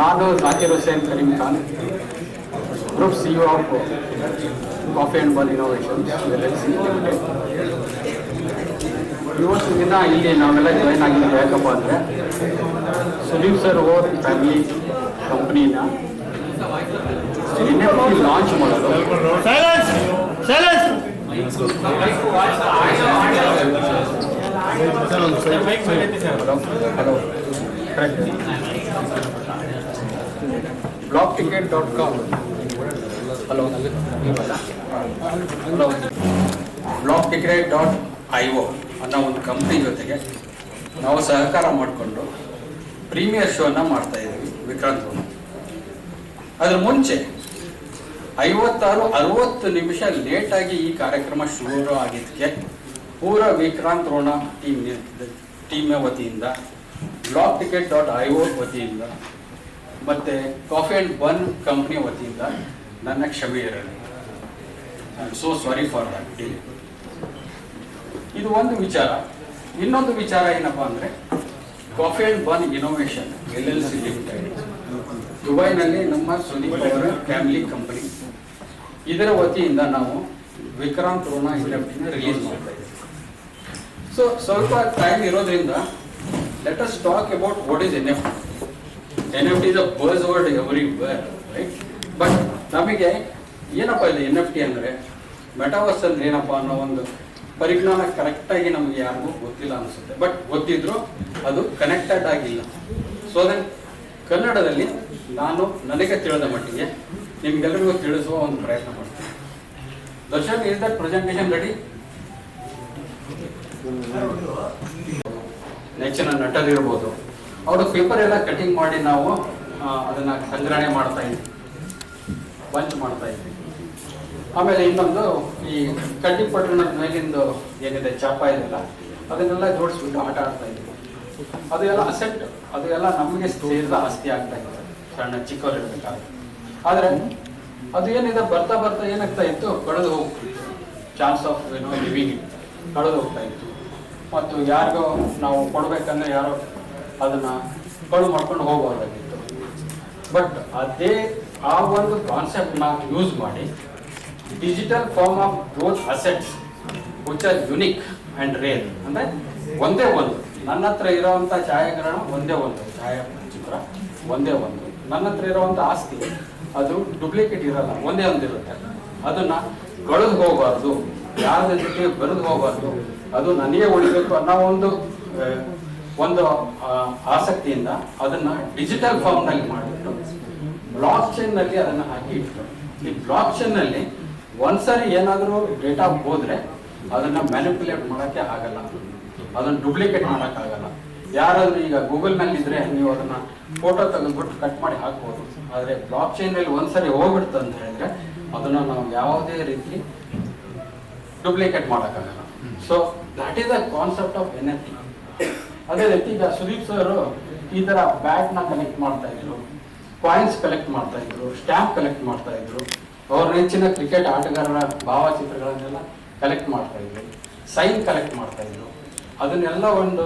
ನಾನು Zakir Hussain Karim Khan, group CEO of coffee and bun innovations LLC limited. ಇವತ್ತು ದಿನ ಇಲ್ಲಿ ನಾವೆಲ್ಲ ಜಾಯ್ನ್ ಆಗಿದ್ದೀವಿ ಯಾಕಪ್ಪ ಅಂದರೆ ಸುದೀಪ್ ಸರ್ ಓರ್ ಫ್ಯಾಮಿಲಿ ಕಂಪ್ನಿನ NFT ಲಾಂಚ್ ಮಾಡೋದು. blogticket.com blogticket.io ಅನ್ನೋ ಒಂದು ಕಂಪ್ನಿ ಜೊತೆಗೆ ನಾವು ಸಹಕಾರ ಮಾಡಿಕೊಂಡು ಪ್ರೀಮಿಯರ್ ಶೋನ ಮಾಡ್ತಾ ಇದ್ದೀವಿ ವಿಕ್ರಾಂತ್ ರೋಣ. ಅದ್ರ ಮುಂಚೆ 56-60 ನಿಮಿಷ ಲೇಟಾಗಿ ಈ ಕಾರ್ಯಕ್ರಮ ಶುರು ಆಗಿದ್ದಕ್ಕೆ ಪೂರ ವಿಕ್ರಾಂತ್ ರೋಣ ಟೀಮ್ ವತಿಯಿಂದ blogticket.io ವತಿಯಿಂದ ಮತ್ತು ಕಾಫಿ ಆ್ಯಂಡ್ ಬನ್ ಕಂಪ್ನಿ ವತಿಯಿಂದ ನನ್ನ ಕ್ಷಮೆ ಇರಲಿ. I am so sorry for that delay. ಇದು ಒಂದು ವಿಚಾರ. ಇನ್ನೊಂದು ವಿಚಾರ ಏನಪ್ಪ ಅಂದರೆ coffee and bun innovation LLC limited ದುಬೈನಲ್ಲಿ ನಮ್ಮ ಸುದೀಪ್ ಅವರ ಫ್ಯಾಮಿಲಿ ಕಂಪನಿ, ಇದರ ವತಿಯಿಂದ ನಾವು ವಿಕ್ರಾಂತ್ ರೋಣ NFT ರಿಲೀಸ್ ಮಾಡ್ತಾ ಇದ್ದೀವಿ. ಸೊ ಸ್ವಲ್ಪ ಟೈಮ್ ಇರೋದ್ರಿಂದ let us talk about what is NFT. NFT is a buzzword everywhere, right? But ನಮಗೆ ಏನಪ್ಪ ಇದೆ NFT ಅಂದರೆ, ಮೆಟಾವರ್ಸ್ ಅಂದ್ರೆ ಏನಪ್ಪ ಅನ್ನೋ ಒಂದು ಪರಿಜ್ಞಾನ ಕರೆಕ್ಟಾಗಿ ನಮಗೆ ಯಾರಿಗೂ ಗೊತ್ತಿಲ್ಲ ಅನಿಸುತ್ತೆ. ಬಟ್ ಗೊತ್ತಿದ್ರು ಅದು ಕನೆಕ್ಟೆಡ್ ಆಗಿಲ್ಲ. ಸೊ ಅದನ್ನು ಕನ್ನಡದಲ್ಲಿ ನಾನು ನನಗೆ ತಿಳಿದ ಮಟ್ಟಿಗೆ ನಿಮ್ಗೆಲ್ಲರಿಗೂ ತಿಳಿಸುವ ಒಂದು ಪ್ರಯತ್ನ ಮಾಡ್ತೀನಿ. Darshan, is that presentation ready? ನೆಚ್ಚಿನ ನಟರಿರ್ಬೋದು, ಅವರು ಪೇಪರ್ ಎಲ್ಲ ಕಟಿಂಗ್ ಮಾಡಿ ನಾವು ಅದನ್ನು ಸಂಗ್ರಹಣೆ ಮಾಡ್ತಾ ಇದ್ವಿ, ಬಂಚ್ ಮಾಡ್ತಾ ಇದ್ವಿ. ಆಮೇಲೆ ಇನ್ನೊಂದು ಈ ಕಡ್ಡಿ ಪಟ್ಟಣದ ಮೇಲಿಂದು ಏನಿದೆ ಚಾಪ ಇದೆಲ್ಲ ಅದನ್ನೆಲ್ಲ ಜೋಡಿಸ್ಬಿಟ್ಟು ಆಟ ಆಡ್ತಾ ಇದ್ವಿ. ಅದು ಎಲ್ಲ ಅಸೆಟ್, ಅದು ಎಲ್ಲ ನಮಗೆ ಸೇರಿದ ಆಸ್ತಿ ಆಗ್ತಾ ಇತ್ತು ಸಣ್ಣ ಚಿಕ್ಕವರು ಇರಬೇಕಾದ್ರೆ. ಆದರೆ ಅದು ಏನಿದೆ ಬರ್ತಾ ಬರ್ತಾ ಏನಾಗ್ತಾ ಇತ್ತು, ಕಳೆದು ಹೋಗ್ತಿತ್ತು. ಚಾನ್ಸ್ ಆಫ್ ಲಿವಿಂಗ್ ಕಳೆದು ಹೋಗ್ತಾ ಇತ್ತು. ಮತ್ತು ಯಾರಿಗೋ ನಾವು ಕೊಡ್ಬೇಕಂದ್ರೆ ಯಾರೋ ಅದನ್ನು ಕಳು ಮಾಡ್ಕೊಂಡು ಹೋಗಬಹುದಾಗಿತ್ತು. ಬಟ್ ಆ ಒಂದು ಕಾನ್ಸೆಪ್ಟ್ನ ಯೂಸ್ ಮಾಡಿ digital form of those assets which are unique and rare, ಅಂದರೆ ಒಂದೇ ಒಂದು ನನ್ನ ಹತ್ರ ಇರೋವಂಥ ಛಾಯಾಗ್ರಹಣ ಒಂದೇ ಒಂದು ಛಾಯಾಚಿತ್ರ ಒಂದೇ ಒಂದು, ನನ್ನ ಹತ್ರ ಇರೋವಂಥ ಆಸ್ತಿ ಅದು ಡೂಪ್ಲಿಕೇಟ್ ಇರಲ್ಲ, ಒಂದೇ ಒಂದು ಇರುತ್ತೆ. ಅದನ್ನು ಕಳೆದು ಹೋಗಬಾರ್ದು, ಯಾರ ಜೊತೆ ಬರೆದು ಹೋಗಬಾರ್ದು, ಅದು ನನಗೆ ಉಳಿಬೇಕು ಅನ್ನೋ ಒಂದು ಆಸಕ್ತಿಯಿಂದ ಅದನ್ನು ಡಿಜಿಟಲ್ ಫಾರ್ಮ್ನಲ್ಲಿ ಮಾಡಿಬಿಟ್ಟು ಬ್ಲಾಕ್ ಚೈನ್ನಲ್ಲಿ ಅದನ್ನು ಹಾಕಿ ಇಟ್ಟು, ಈ ಬ್ಲಾಕ್ ಚೈನ್ನಲ್ಲಿ ಒಂದ್ಸರಿ ಏನಾದರೂ ಡೇಟಾ ಹೋದರೆ ಅದನ್ನು ಮ್ಯಾನಿಪುಲೇಟ್ ಮಾಡೋಕ್ಕೆ ಆಗಲ್ಲ, ಅದನ್ನು ಡೂಪ್ಲಿಕೇಟ್ ಮಾಡೋಕ್ಕಾಗಲ್ಲ. ಯಾರಾದರೂ ಈಗ ಗೂಗಲ್ನಲ್ಲಿದ್ದರೆ ನೀವು ಅದನ್ನು ಫೋಟೋ ತೆಗೆದುಬಿಟ್ಟು ಕಟ್ ಮಾಡಿ ಹಾಕ್ಬೋದು. ಆದರೆ ಬ್ಲಾಕ್ ಚೈನಲ್ಲಿ ಒಂದ್ಸರಿ ಹೋಗ್ಬಿಡ್ತು ಅಂತ ಹೇಳಿದ್ರೆ ಅದನ್ನು ನಾವು ಯಾವುದೇ ರೀತಿ ಡೂಪ್ಲಿಕೇಟ್ ಮಾಡೋಕ್ಕಾಗಲ್ಲ. So that is the concept of NFT. ಅದೇ ರೀತಿ ಈಗ ಸುದೀಪ್ ಸರ್ ಈ ಥರ ಬ್ಯಾಗ್ನ ಕಲೆಕ್ಟ್ ಮಾಡ್ತಾ ಇದ್ರು, ಕಾಯಿನ್ಸ್ ಕಲೆಕ್ಟ್ ಮಾಡ್ತಾ ಇದ್ರು, ಸ್ಟ್ಯಾಂಪ್ ಕಲೆಕ್ಟ್ ಮಾಡ್ತಾ ಇದ್ರು, ಅವ್ರ ನೆಚ್ಚಿನ ಕ್ರಿಕೆಟ್ ಆಟಗಾರರ ಭಾವಚಿತ್ರಗಳನ್ನೆಲ್ಲ ಕಲೆಕ್ಟ್ ಮಾಡ್ತಾ ಇದ್ರು, ಸೈನ್ ಕಲೆಕ್ಟ್ ಮಾಡ್ತಾ ಇದ್ರು. ಅದನ್ನೆಲ್ಲ ಒಂದು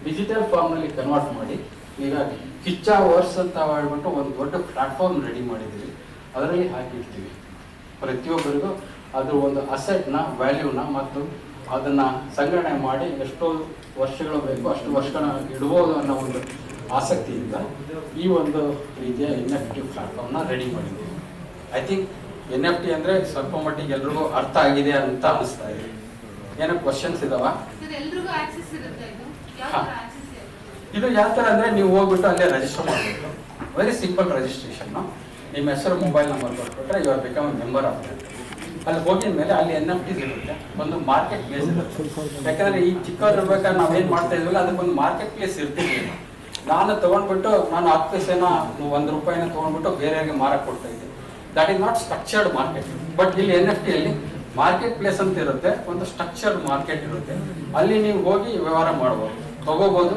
ಡಿಜಿಟಲ್ ಫಾರ್ಮ್ನಲ್ಲಿ ಕನ್ವರ್ಟ್ ಮಾಡಿ ಈಗ ಕಿಚ್ಚ ವರ್ಸ್ ಅಂತ ಹೇಳ್ಬಿಟ್ಟು ಒಂದು ದೊಡ್ಡ ಪ್ಲಾಟ್ಫಾರ್ಮ್ ರೆಡಿ ಮಾಡಿದ್ದೀವಿ. ಅದರಲ್ಲಿ ಹಾಕಿರ್ತೀವಿ ಪ್ರತಿಯೊಬ್ಬರಿಗೂ ಅದು ಒಂದು ಅಸೆಟ್ನ ವ್ಯಾಲ್ಯೂನ ಮತ್ತು ಅದನ್ನು ಸಂಗ್ರಹಣೆ ಮಾಡಿ ಎಷ್ಟು ವರ್ಷಗಳು ಬೇಕು ಅಷ್ಟು ವರ್ಷಗಳ ಇಡ್ಬೋದು ಅನ್ನೋ ಒಂದು ಆಸಕ್ತಿಯಿಂದ ಈ ಒಂದು ರೀತಿಯ NFT ಪ್ಲಾಟ್ಫಾರ್ಮ್ನ ರೆಡಿ ಮಾಡಿದ್ದೀವಿ. ಐ ಥಿಂಕ್ NFT ಅಂದರೆ ಸ್ವಲ್ಪ ಮಟ್ಟಿಗೆ ಎಲ್ರಿಗೂ ಅರ್ಥ ಆಗಿದೆ ಅಂತ ಅನಿಸ್ತಾ ಇದೆ. ಏನೋ ಕ್ವಶನ್ಸ್ ಇದಾವ? ಇದು ಯಾವ ಥರ ಅಂದರೆ ನೀವು ಹೋಗ್ಬಿಟ್ಟು ಅಲ್ಲೇ ರಿಜಿಸ್ಟರ್ ಮಾಡಬೇಕು. Very simple registration. ನಿಮ್ಮ ಹೆಸರು, ಮೊಬೈಲ್ ನಂಬರ್ ಕೊಟ್ಬಿಟ್ರೆ you are become member of that. ಅಲ್ಲಿ ಹೋಗಿದ ಮೇಲೆ ಅಲ್ಲಿ NFTs ಇರುತ್ತೆ, ಒಂದು ಮಾರ್ಕೆಟ್ ಪ್ಲೇಸ್ ಇರುತ್ತೆ. ಯಾಕಂದರೆ ಈ ಚಿಕ್ಕವ್ರು ಇರ್ಬೇಕಾದ್ರೆ ನಾವೇನು ಮಾಡ್ತಾ ಇದ್ವಲ್ಲ ಅದಕ್ಕೊಂದು ಮಾರ್ಕೆಟ್ ಪ್ಲೇಸ್ ಇರ್ತಿರ್ಲಿಲ್ಲ. ನಾನು ತೊಗೊಂಡ್ಬಿಟ್ಟು ನಾನು 10 ಪೈಸೆನ ₹1 ತೊಗೊಂಡ್ಬಿಟ್ಟು ಬೇರೆಯವರಿಗೆ ಮಾರಕ್ಕೆ ಕೊಡ್ತಾ ಇದ್ದೆ. That is not structured market. But ಇಲ್ಲಿ NFT ಮಾರ್ಕೆಟ್ ಪ್ಲೇಸ್ ಅಂತ ಇರುತ್ತೆ, ಒಂದು ಸ್ಟ್ರಕ್ಚರ್ಡ್ ಮಾರ್ಕೆಟ್ ಇರುತ್ತೆ. ಅಲ್ಲಿ ನೀವು ಹೋಗಿ ವ್ಯವಹಾರ ಮಾಡ್ಬೋದು, ತಗೋಬೋದು,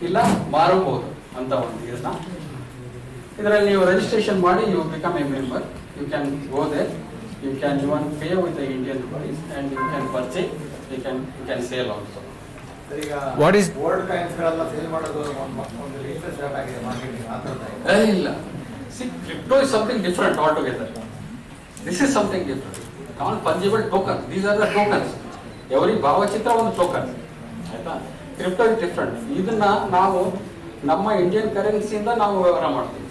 ಇಲ್ಲ ಮಾರಬಹುದು ಅಂತ ಒಂದು ಇದರಲ್ಲಿ ನೀವು ರಿಜಿಸ್ಟ್ರೇಷನ್ ಮಾಡಿ you become a member. You can go there, you can even pay with the Indian price and you can purchase, you can sale also. What is ಇಲ್ಲ see crypto is something different altogether. This is something different. Non fungible token, these are the tokens. Every ಭಾವಚಿತ್ರ ಒಂದು token ಆಯ್ತಾ. Crypto is different. ಇದನ್ನ ನಾವು ನಮ್ಮ Indian ಕರೆನ್ಸಿಯಿಂದ ನಾವು ವ್ಯವಹಾರ ಮಾಡ್ತೀವಿ.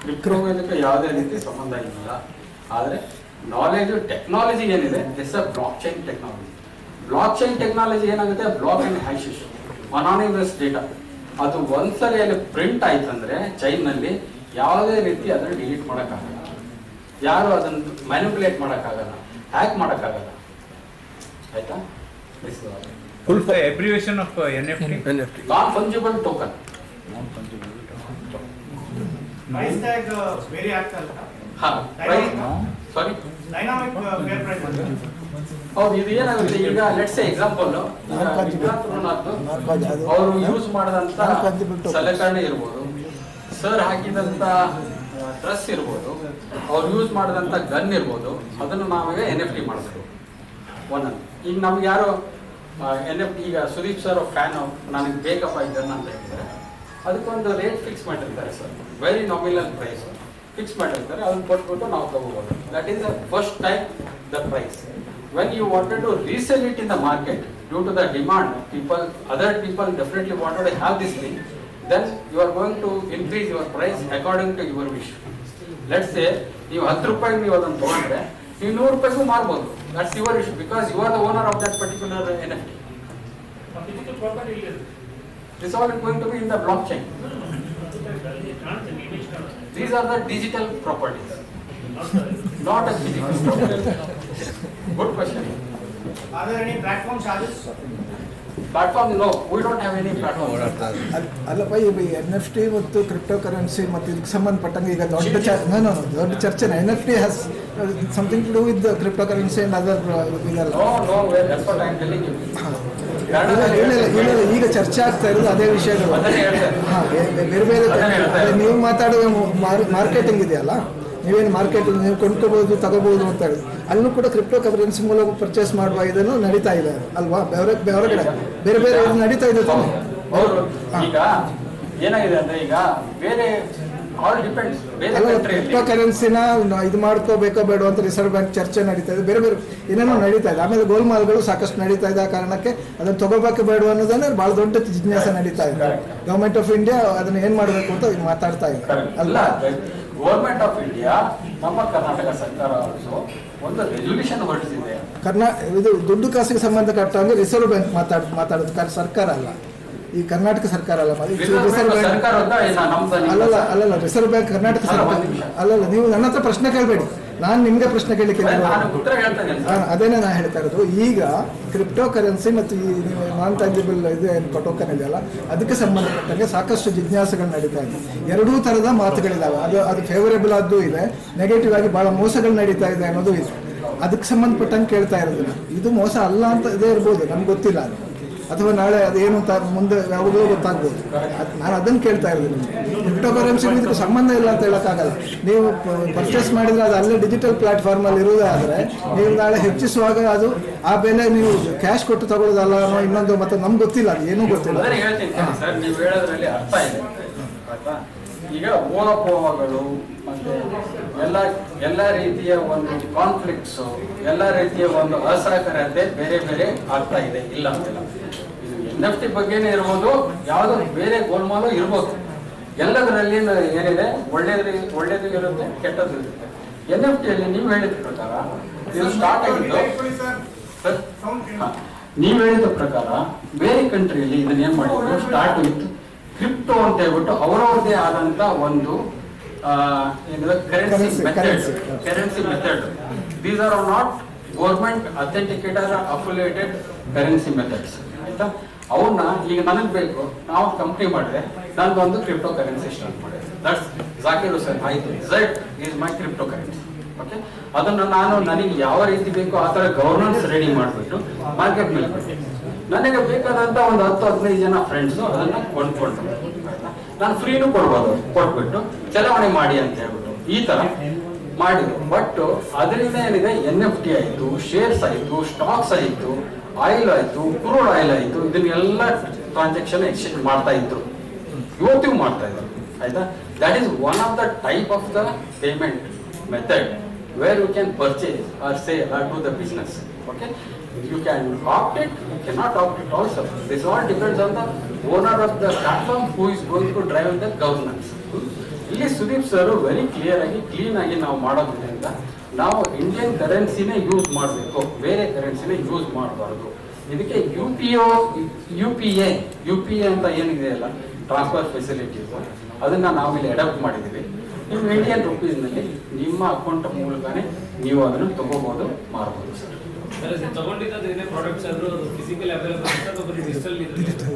ಕ್ರಿಪ್ಟೋ ಇದಕ್ಕೆ ಯಾವುದೇ ರೀತಿ ಸಂಬಂಧ ಇಲ್ಲ. ಆದರೆ ನಾಲೆಜ್ ಟೆಕ್ನಾಲಜಿ ಏನಿದೆ this a block chain technology. Block chain technology ಏನಾಗುತ್ತೆ, block and hashish anonymous data ಅದು ಒಂದ್ಸರಿ ಅಲ್ಲಿ ಪ್ರಿಂಟ್ ಆಯ್ತಂದ್ರೆ ಚೈನ್ನಲ್ಲಿ ಯಾವುದೇ ರೀತಿ ಅದನ್ನು ಡಿಲೀಟ್ ಮಾಡೋಕ್ಕಾಗಲ್ಲ, ಯಾರು ಅದನ್ನು ಮ್ಯಾನಿಪುಲೇಟ್ ಮಾಡೋಕ್ಕಾಗಲ್ಲ, ಹ್ಯಾಕ್ ಮಾಡೋಕ್ಕಾಗಲ್ಲ ಆಯ್ತಾ. Full abbreviation of NFT. Non fungible token. Price tag vary ಆಗ್ತಲ್ಲ. Sorry dynamic fair price. ಹೌದು, ಇದು ಏನಾಗುತ್ತೆ ಈಗ ಲೆಟ್ಸ್ ಸೇ ಎಕ್ಸಾಂಪಲ್ ಅವರು ಯೂಸ್ ಮಾಡಿದಂತ ಸಲಕರಣೆ ಇರ್ಬೋದು, ಸರ್ ಹಾಕಿದಂತ ಡ್ರೆಸ್ ಇರ್ಬೋದು, ಅವ್ರು ಯೂಸ್ ಮಾಡಿದಂತ ಗನ್ ಇರ್ಬೋದು, ಅದನ್ನು ನಾವೇ NFT ಮಾಡಿಸ್ಬೇಕು ಒಂದೊಂದು. ಈಗ ನಮ್ಗೆ ಯಾರು NFT ಈಗ ಸುದೀಪ್ ಸರ್ ಫ್ಯಾನ್ ನನಗೆ ಬೇಕಪ್ಪ ಈ ಗನ್ ಅಂತ ಹೇಳಿದ್ರೆ ಅದಕ್ಕೊಂದು ರೇಟ್ ಫಿಕ್ಸ್ ಮಾಡಿರ್ತಾರೆ sir, very nominal price fix ಮಾಡಿರ್ತಾರೆ, ಅದನ್ನ ಕೊಟ್ಬಿಟ್ಟು ನಾವು ತಗೋಬಹುದು. That is the first time the price. When you wanted to resell it in the market due to the demand, other people definitely wanted to have this thing, then you are going to increase your price according to your wish. Let's say ನೀವು 10 ರೂಪಾಯಿಗೆ ನೀವು ಅದನ್ನು ತಗೊಂಡ್ರೆ ನೀವು 100 ರೂಪಾಯಿಗೂ ಮಾರ್ಬೋದು. That's your issue because you are the owner of that particular NFT. This all is going to be in the blockchain. These are the digital properties, not a physical property. Good question. Are there any platform charges? Platform, no, we don't have any platform. ಅಲ್ಲಪ್ಪ, ಈ NFT ಮತ್ತು crypto currency ಮತ್ತು ಇದಕ್ಕೆ ಸಂಬಂಧಪಟ್ಟಂಗೆ ಈಗ ದೊಡ್ಡ ಚರ್ಚೆ NFT has something to do with crypto currency and other ಇದೆಲ್ಲ. That's what I'm telling you. ಈಗ ಚರ್ಚೆ ಆಗ್ತಾ ಇರೋದು ಅದೇ ವಿಷಯಗಳು. ಬೇರೆ ಬೇರೆ ನೀವು ಮಾತಾಡುವ ಮಾರ್ಕೆಟಿಂಗ್ ಇದೆಯಲ್ಲ, ನೀವೇನು ಮಾರ್ಕೆಟಿಂಗ್ ನೀವು ಕೊಂಡ್ಕೋಬಹುದು ತಗೋಬಹುದು ಅಂತ ಹೇಳಿ, ಅಲ್ಲೂ ಕೂಡ ಕ್ರಿಪ್ಟೋ ಕರೆನ್ಸಿ ಮೂಲಕ ಪರ್ಚೇಸ್ ಮಾಡುವ ಇದನ್ನು ನಡೀತಾ ಇದೆ ಅಲ್ವಾ, ಹೊರಗಡೆ ಬೇರೆ ಬೇರೆ ನಡೀತಾ ಇದೆ. ಈಗ ಏನಾಗಿದೆ ಅಂದ್ರೆ ಈಗ ಬೇರೆ ಕ್ರಿಪ್ಟೋ ಕರೆನ್ಸಿನ ಇದು ಮಾಡ್ಕೋಬೇಕೋ ಬೇಡ ಅಂತ ರಿಸರ್ವ್ ಬ್ಯಾಂಕ್ ಚರ್ಚೆ ನಡೀತಾ ಇದೆ, ಬೇರೆ ಬೇರೆ ಏನೇನೋ ನಡೀತಾ ಇದೆ. ಆಮೇಲೆ ಗೋಲ್ಮಾಲ್ಗಳು ಸಾಕಷ್ಟು ನಡೀತಾ ಇದೆ. ಆ ಕಾರಣಕ್ಕೆ ಅದನ್ನು ತಗೋಬೇಕು ಬೇಡ ಅನ್ನೋದನ್ನ ಬಹಳ ದೊಡ್ಡ ಜಿಜ್ಞಾಸ ನಡೀತಾ ಇದೆ. ಗವರ್ಮೆಂಟ್ ಆಫ್ ಇಂಡಿಯಾ ಅದನ್ನ ಏನ್ ಮಾಡಬೇಕು ಅಂತ ಮಾತಾಡ್ತಾ ಇದೆ ಅಲ್ಲ. ಗವರ್ಮೆಂಟ್ ಆಫ್ ಇಂಡಿಯಾ ನಮ್ಮ ಕರ್ನಾಟಕ ಸರ್ಕಾರ ಒಂದು ರೆಸಲ್ಯೂಷನ್ ಹೊರಡಿಸಿದೆ. ಇದು ದುಡ್ಡು ಕಾಸಿಗೆ ಸಂಬಂಧಪಟ್ಟಂಗೆ ರಿಸರ್ವ್ ಬ್ಯಾಂಕ್ ಮಾತಾಡೋದು ಸರ್ಕಾರ ಅಲ್ಲ, ಈ ಕರ್ನಾಟಕ ಸರ್ಕಾರ ಅಲ್ಲ. ರಿಸರ್ವ್ ಬ್ಯಾಂಕ್ ಅಲ್ಲಲ್ಲ, ರಿಸರ್ವ್ ಬ್ಯಾಂಕ್ ಕರ್ನಾಟಕ ಸರ್ಕಾರ ಅಲ್ಲಲ್ಲ. ನೀವು ನನ್ನ ಹತ್ರ ಪ್ರಶ್ನೆ ಕೇಳಬೇಡಿ, ನಾನು ನಿಮ್ಗೆ ಪ್ರಶ್ನೆ ಕೇಳಲಿಕ್ಕೆ ಅದೇನೇ ನಾನು ಹೇಳ್ತಾ ಇರೋದು. ಈಗ ಕ್ರಿಪ್ಟೋ ಕರೆನ್ಸಿ ಮತ್ತು ಈ ನೀವು ನಾನ್ ಟ್ಯಾಂಜಿಬಲ್ ಇದು ಟೋಕನ್ ಇದೆಯಲ್ಲ, ಅದಕ್ಕೆ ಸಂಬಂಧಪಟ್ಟಂಗೆ ಸಾಕಷ್ಟು ಜಿಜ್ಞಾಸೆಗಳು ನಡೀತಾ ಇದೆ. ಎರಡೂ ಥರದ ಮಾತುಗಳಿದ್ದಾವೆ. ಅದು ಫೇವರೇಬಲ್ ಆದ್ದು ಇದೆ, ನೆಗೆಟಿವ್ ಆಗಿ ಭಾಳ ಮೋಸಗಳು ನಡೀತಾ ಇದೆ ಅನ್ನೋದು ಇದೆ. ಅದಕ್ಕೆ ಸಂಬಂಧಪಟ್ಟಂಗೆ ಕೇಳ್ತಾ ಇರೋದಿಲ್ಲ. ಇದು ಮೋಸ ಅಲ್ಲ ಅಂತ ಇದೇ ಇರ್ಬೋದು, ನಮ್ಗೆ ಗೊತ್ತಿಲ್ಲ ಅದು, ಅಥವಾ ನಾಳೆ ಅದೇನು ಅಂತ ಮುಂದೆ ಯಾವಾಗಲೂ ಗೊತ್ತಾಗ್ಬೋದು. ನಾನು ಅದನ್ನು ಕೇಳ್ತಾ ಇರೋದು. ಕ್ರಿಪ್ಟೋ ಕರೆನ್ಸಿಗೂ ಇದಕ್ಕೆ ಸಂಬಂಧ ಇಲ್ಲ ಅಂತ ಹೇಳೋಕ್ಕಾಗಲ್ಲ. ನೀವು ಪರ್ಚೇಸ್ ಮಾಡಿದರೆ ಅದು ಅಲ್ಲೇ ಡಿಜಿಟಲ್ ಪ್ಲಾಟ್ಫಾರ್ಮಲ್ಲಿ ಇರುವುದಾದರೆ ನೀವು ನಾಳೆ ಹೆಚ್ಚಿಸುವಾಗ ಅದು ಆ ಬೆಲೆ ನೀವು ಕ್ಯಾಶ್ ಕೊಟ್ಟು ತಗೊಳ್ಳೋದಲ್ಲ ಅನ್ನೋ ಇನ್ನೊಂದು ಮತ್ತೆ ನಮ್ಗೆ ಗೊತ್ತಿಲ್ಲ, ಅದು ಏನೂ ಗೊತ್ತಿಲ್ಲ. ನೀವು ಹೇಳೋದ್ರಲ್ಲಿ ಅರ್ಥ ಇದೆ. ಈಗ ಊಹಾಪೋಹಗಳು ಮತ್ತೆ ಎಲ್ಲ ರೀತಿಯ ಒಂದು ಕಾನ್ಫ್ಲಿಕ್ಟ್ಸ್, ಎಲ್ಲ ರೀತಿಯ ಒಂದು ಅಸಹಕಾರತೆ ಬೇರೆ ಬೇರೆ ಆಗ್ತಾ ಇದೆ. ಇಲ್ಲ ಅಂತಿಲ್ಲ, ಇದು NFT ಬಗ್ಗೆನೇ ಇರ್ಬೋದು, ಯಾವುದೋ ಬೇರೆ ಗೋಲ್ಮಾಲು ಇರ್ಬೋದು. ಎಲ್ಲದರಲ್ಲಿ ಏನಿದೆ, ಒಳ್ಳೇದು ಇರುತ್ತೆ, ಕೆಟ್ಟದ್ದು ಇರುತ್ತೆ. NFT ನೀವು ಹೇಳಿದ ಪ್ರಕಾರ ಇದು ಸ್ಟಾರ್ಟ್ ಆಗಿದ್ದು, ನೀವು ಹೇಳಿದ ಪ್ರಕಾರ ಬೇರೆ ಕಂಟ್ರಿಯಲ್ಲಿ ಇದನ್ನ ಏನ್ ಮಾಡಿದ್ರು, ಸ್ಟಾರ್ಟ್ ವಿತ್ ಕ್ರಿಪ್ಟೋ ಅಂತ ಹೇಳ್ಬಿಟ್ಟು ಅವರವ್ರದೇ ಆದಂತ ಒಂದು currency method. These are not government authenticator affiliated currency methods ಆಯ್ತಾ. ಅವನ್ನ ಈಗ ನನಗೆ ಬೇಕು, ನಾವು ಕಂಪ್ನಿ ಮಾಡಿದ್ರೆ ನಂದೊಂದು ಕ್ರಿಪ್ಟೋ ಕರೆನ್ಸಿ ಸ್ಟಾರ್ಟ್ ಮಾಡಿದೆ. ದಟ್ಸ್ ಜಾಕಿರ್ ಹುಸೇನ್, ಆಯ್ತು, Z is my crypto currency. Okay, ಅದನ್ನು ನಾನು ನನಗೆ ಯಾವ ರೀತಿ ಬೇಕೋ ಆ ಥರ ಗವರ್ನೆನ್ಸ್ ರೆಡಿ ಮಾಡಿಬಿಟ್ಟು ಮಾರ್ಕೆಟ್ ಮೇಲೆ ಕೊಟ್ಟೆ. ನನಗೆ ಬೇಕಾದಂತ ಒಂದು 10-15 ಜನ ಫ್ರೆಂಡ್ಸು ಅದನ್ನ ಕೊಂಡ್ಕೊಂಡು ನಾನು ಫ್ರೀನೂ ಕೊಟ್ಬಿಟ್ಟು ಚಲಾವಣೆ ಮಾಡಿ ಅಂತ ಹೇಳ್ಬಿಟ್ಟು ಈ ತರ ಮಾಡಿದ್ರು. ಬಟ್ ಅದರಿಂದ ಏನಿದೆ, NFT ಆಯಿತು, ಶೇರ್ಸ್ ಆಯಿತು, ಸ್ಟಾಕ್ಸ್ ಆಯಿತು, ಆಯಿಲ್ ಆಯಿತು, ಕ್ರೂಡ್ ಆಯಿಲ್ ಆಯಿತು, ಇದನ್ನೆಲ್ಲ ಟ್ರಾನ್ಸಾಕ್ಷನ್ ಎಕ್ಸ್ಚೇಂಜ್ ಮಾಡ್ತಾ ಇದ್ರು, ಇವತ್ತಿಗೂ ಮಾಡ್ತಾ ಇದ್ರು. ಆಯ್ತಾ? That is one of the type of the payment method where you can purchase or sale or do the business. Okay, you can opt it, you cannot opt it also. This all depends on the owner of the platform who is going to drive the governance. ಇಲ್ಲಿ Sudeep sir very clear ಆಗಿ clean ಆಗಿ ನಾವು ಮಾಡೋದ್ರಿಂದ ನಾವು Indian ಕರೆನ್ಸಿನೇ use ಮಾಡಬೇಕು, ಬೇರೆ ಕರೆನ್ಸಿನೇ use ಮಾಡಬಾರ್ದು. ಇದಕ್ಕೆ ಯು ಪಿ ಎ ಅಂತ ಏನಿದೆಯಲ್ಲ ಟ್ರಾನ್ಸ್ಫರ್ ಫೆಸಿಲಿಟೀಸ್, ಅದನ್ನ ನಾವು ಇಲ್ಲಿ ಅಡಾಪ್ಟ್ ಮಾಡಿದ್ದೀವಿ. ನಿಮ್ಮ ಇಂಡಿಯನ್ ರುಪೀಸ್ನಲ್ಲಿ ನಿಮ್ಮ ಅಕೌಂಟ್ ಮೂಲಕನೇ ನೀವು ಅದನ್ನು ತಗೋಬಹುದು, ಮಾರಬಹುದು sir.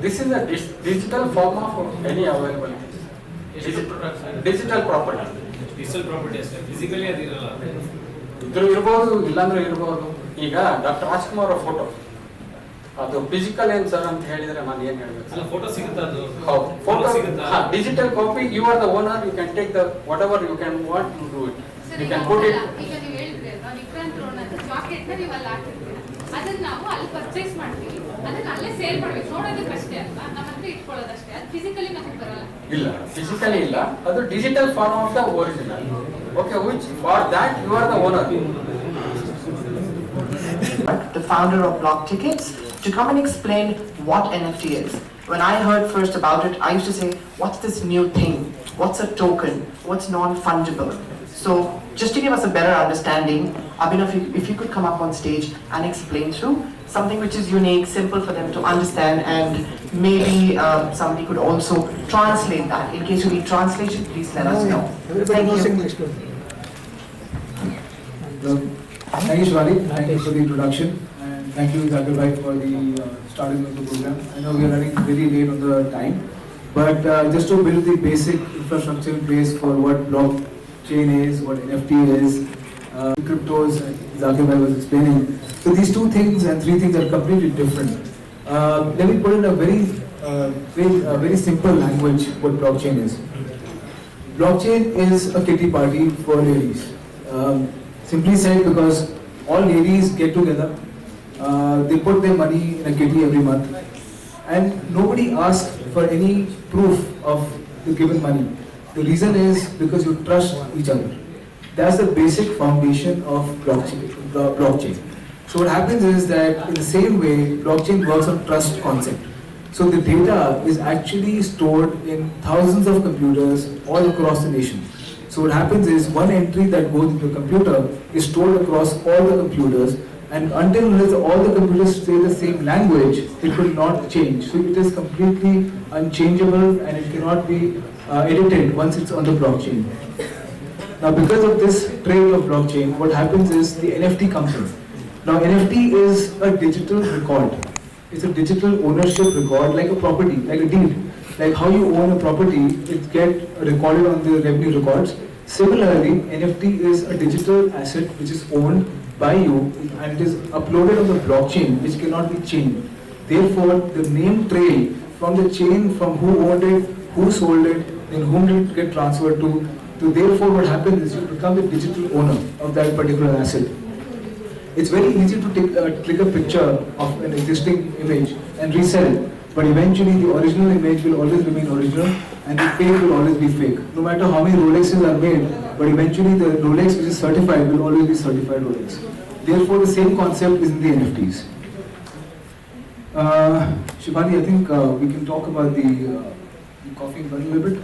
This is a digital form of any available digital property. Physically ಅದಿರಲ್ಲ, ಇದ್ರೂ ಇರ್ಬೋದು, ಇಲ್ಲಾಂದ್ರೆ ಇರ್ಬೋದು. ಈಗ ಡಾಕ್ಟರ್ ರಾಜ್ಕುಮಾರ್ ಫೋಟೋ ಅದು ಫಿಸಿಕಲ್ ಏನ್ ಸರ್ ಅಂತ ಹೇಳಿದ್ರೆ ನಾನು ಏನ್ ಹೇಳ್ಬೇಕು? ಫೋಟೋ ಸಿಗುತ್ತಾ? ಅದು ಹೌದು, ಫೋಟೋ ಸಿಗುತ್ತಾ? Digital copy, you are the owner, you can take the whatever you can want to do it. You can put it. ಈಗ ನೀವು ಹೇಳಿದ್ರಿ ಅಲ್ವಾ, ವಿಕ್ರಾಂತ್ ರೋಡ್ ಅಂತ ಜಾಕೆಟ್ ನೀವು ಅಲ್ಲಿ ಹಾಕಿರ್ತೀರ, ಅದನ್ನ ನಾವು ಅಲ್ಲಿ ಪರ್ಚೇಸ್ ಮಾಡ್ತೀವಿ, ಅದನ್ನ ಅಲ್ಲೇ ಸೇಲ್ ಮಾಡ್ಬೇಕು, ನೋಡೋದಕ್ಕಷ್ಟೇ ಅಲ್ವಾ, ನಮ್ಮ ಹತ್ರ ಇಟ್ಕೊಳ್ಳೋದಷ್ಟೇ, ಅದು ಫಿಸಿಕಲಿ ನಮಗೆ ಬರಲ್ಲ. ಇಲ್ಲ, ಫಿಸಿಕಲಿ ಇಲ್ಲ, ಅದು digital form of the original. Okay, which for that you are the owner. The founder of Block Tickets, to come and explain what NFT is. When I heard first about it, I used to say, what's this new thing? What's a token? What's non-fungible? So just to give us a better understanding, Abhinav, if you could come up on stage and explain through something which is unique, simple for them to understand, and maybe somebody could also translate that. In case you need translation, please let us know. Everybody Thank knows you. English. Thank you, Shivani. Thank you for the introduction, and thank you, Zakir Bhai, for the starting of the program. I know we are running very late on the time, but just to build the basic infrastructure in place for what blockchain is, what NFT is, cryptos, Zakir Bhai was explaining. So these two things and three things are completely different. Let me put in a very simple language what blockchain is. Blockchain is a kitty party for ladies. Simply said, because all ladies get together, they put their money in a kitty every month, and nobody asks for any proof of the given money. The reason is because you trust each other. That's the basic foundation of blockchain. So what happens is that in the same way, blockchain works on trust concept. So the data is actually stored in thousands of computers all across the nation. So what happens is one entry that goes into the computer is stored across all the computers, and until all the computers say the same language, it will not change. So it is completely unchangeable, and it cannot be edited once it's on the blockchain. Now because of this trait of blockchain, what happens is the NFT comes in. Now NFT is a digital record. It's a digital ownership record, like a property, like a deed. Like how you own a property, it gets recorded on the revenue records. Similarly, NFT is a digital asset which is owned by you, and it is uploaded on the blockchain, which cannot be changed. Therefore, the name trail from the chain, from who owned it, who sold it, then whom did it get transferred to. So therefore, what happens is you become the digital owner of that particular asset. It's very easy to click a picture of an existing image and resell it. But eventually the original image will always remain original, and the fake will always be fake. No matter how many Rolexes are made, but eventually the Rolex which is certified will always be certified Rolex. Therefore the same concept is in the NFTs. Shivani, I think we can talk about the coffee and bun a little bit.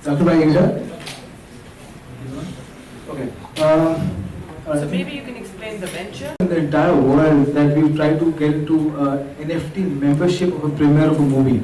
Dr. Bhai, is that? Okay. So maybe you can explain the venture. In the entire world that we've tried to get into NFT membership of a premiere of a movie.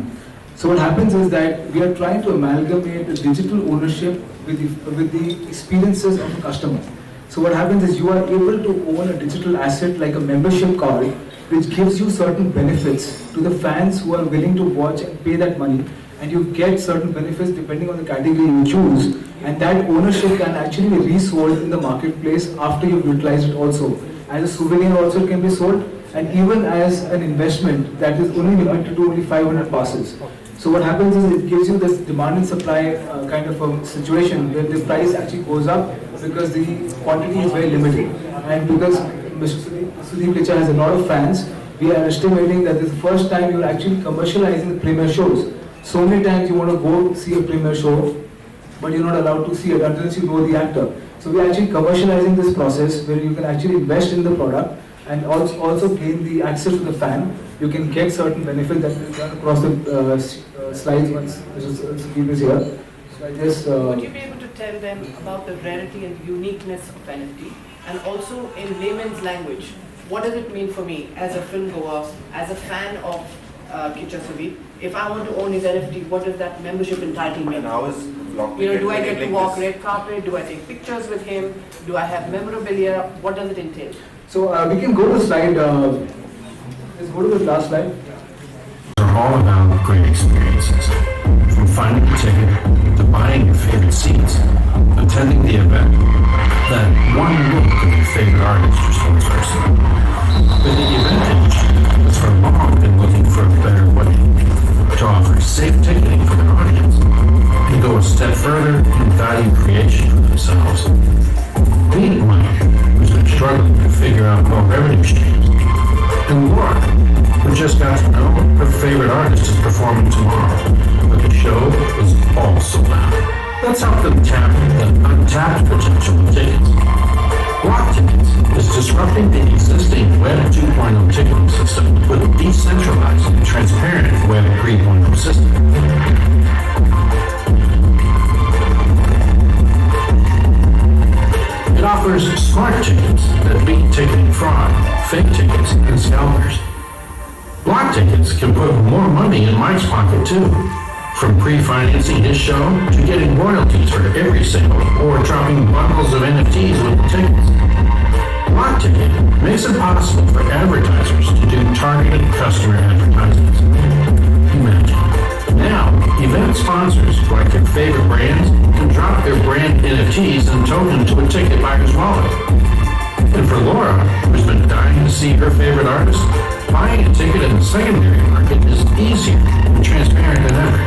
So what happens is that we are trying to amalgamate the digital ownership with the experiences of the customer. So what happens is you are able to own a digital asset like a membership card, which gives you certain benefits to the fans who are willing to watch and pay that money, and you get certain benefits depending on the category you choose, and that ownership can actually be resold in the marketplace after you've utilized it also. As a souvenir also it can be sold, and even as an investment that is only limited to only 500 passes. So what happens is it gives you this demand and supply kind of a situation where the price actually goes up because the quantity is very limited, and because Mr. Sudeep Kicha has a lot of fans. We are estimating that this is the first time you're actually commercializing the premiere shows. So many times you want to go see a premiere show, but you're not allowed to see it unless you know the actor. So we're actually commercializing this process where you can actually invest in the product and also gain the access to the fan. You can get certain benefits that will run across the slides once Mr. Sudeep is here. So I just, Would you be able to tell them about the rarity and uniqueness of NFT? And also in layman's language, what does it mean for me as a film goer, as a fan of Kicha Sudeep? If I want to own his NFT, what does that membership entitle me? And how is Do I get to walk red carpet? Do I take pictures with him? Do I have memorabilia? What does it entail? so we can go to the slide. Let's go to the last slide. Are all about great experiences. From finding a ticket to buying your favorite seats, attending the event, that one look of your favorite artist or sportsperson. But the event industry has for long been looking for a better way to offer safe ticketing for their audience and go a step further in value creation for themselves. Being Mike, who's been struggling to figure out more revenue streams, and Laura, who just got to know her favorite artist is performing tomorrow, but the show is all sold out. Let's help them tap the untapped potential of tickets. Block Tickets is disrupting the existing Web 2.0 ticketing system with a decentralized and transparent Web 3.0 system. It offers smart tickets that beat ticketing fraud, fake tickets, and scalpers. Block Tickets can put more money in Mike's pocket too, from pre-financing his show to getting royalties for every sale or dropping bundles of NFTs with the tickets. Block Ticket makes it possible for advertisers to do targeted customer advertisements. Imagine. Now, event sponsors like their favorite brands can drop their brand NFTs and token to a ticket buyer's wallet. And for Laura, who's been dying to see her favorite artist, buying a ticket in the secondary market is easier and transparent than ever.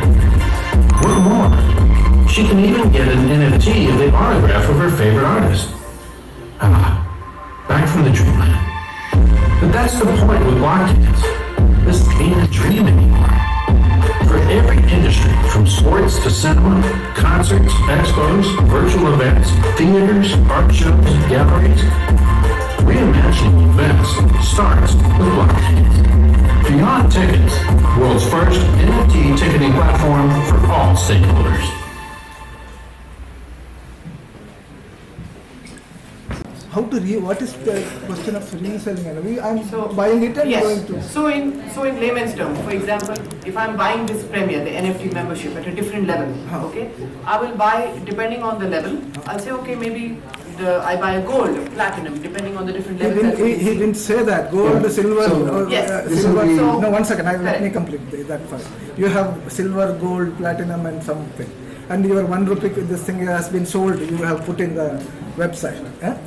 What more? She can even get an NFT of the autograph of her favorite artist. Back from the dreamland. But that's the point with Block Tickets. This ain't a dream anymore. For every industry, from sports to cinema, concerts, expos, virtual events, theaters, art shows, galleries, reimagining events starts with Block Tickets. Beyond Tickets, world's first NFT ticketing platform for all stakeholders. What is the question of reselling? I'm buying it and going to. So in layman's terms, for example, if I'm buying this Premier, the NFT membership at a different level, okay, I will buy depending on the level. I'll say, okay, maybe I buy a gold, platinum, depending on the different levels. He didn't say that. Gold, silver, silver. No, 1 second. Let me complete that first. You have silver, gold, platinum, and something. And your 1 rupee, this thing has been sold. You have put in the website.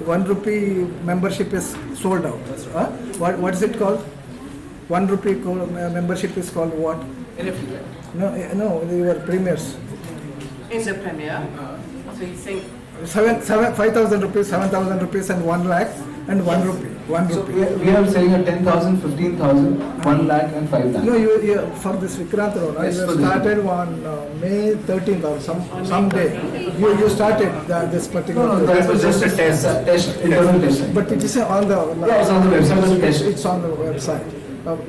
1 rupee membership is sold out. What is it called? 1 rupee membership is called what? NFT. No, your premiers. In the Premier. So he's saying 5,000 rupees, 7,000 rupees, and 1 lakh, and 1 rupee. 1 So rupee. we are saying a 10,000, 15,000, 1 lakh and 5 lakh. No, you for this Vikrant Rona, Yes, you for this. started on May 13th or some day. You started this particular. No, that was just a test, internal test. But it is on the. Yeah, it's on the website. It's on the website.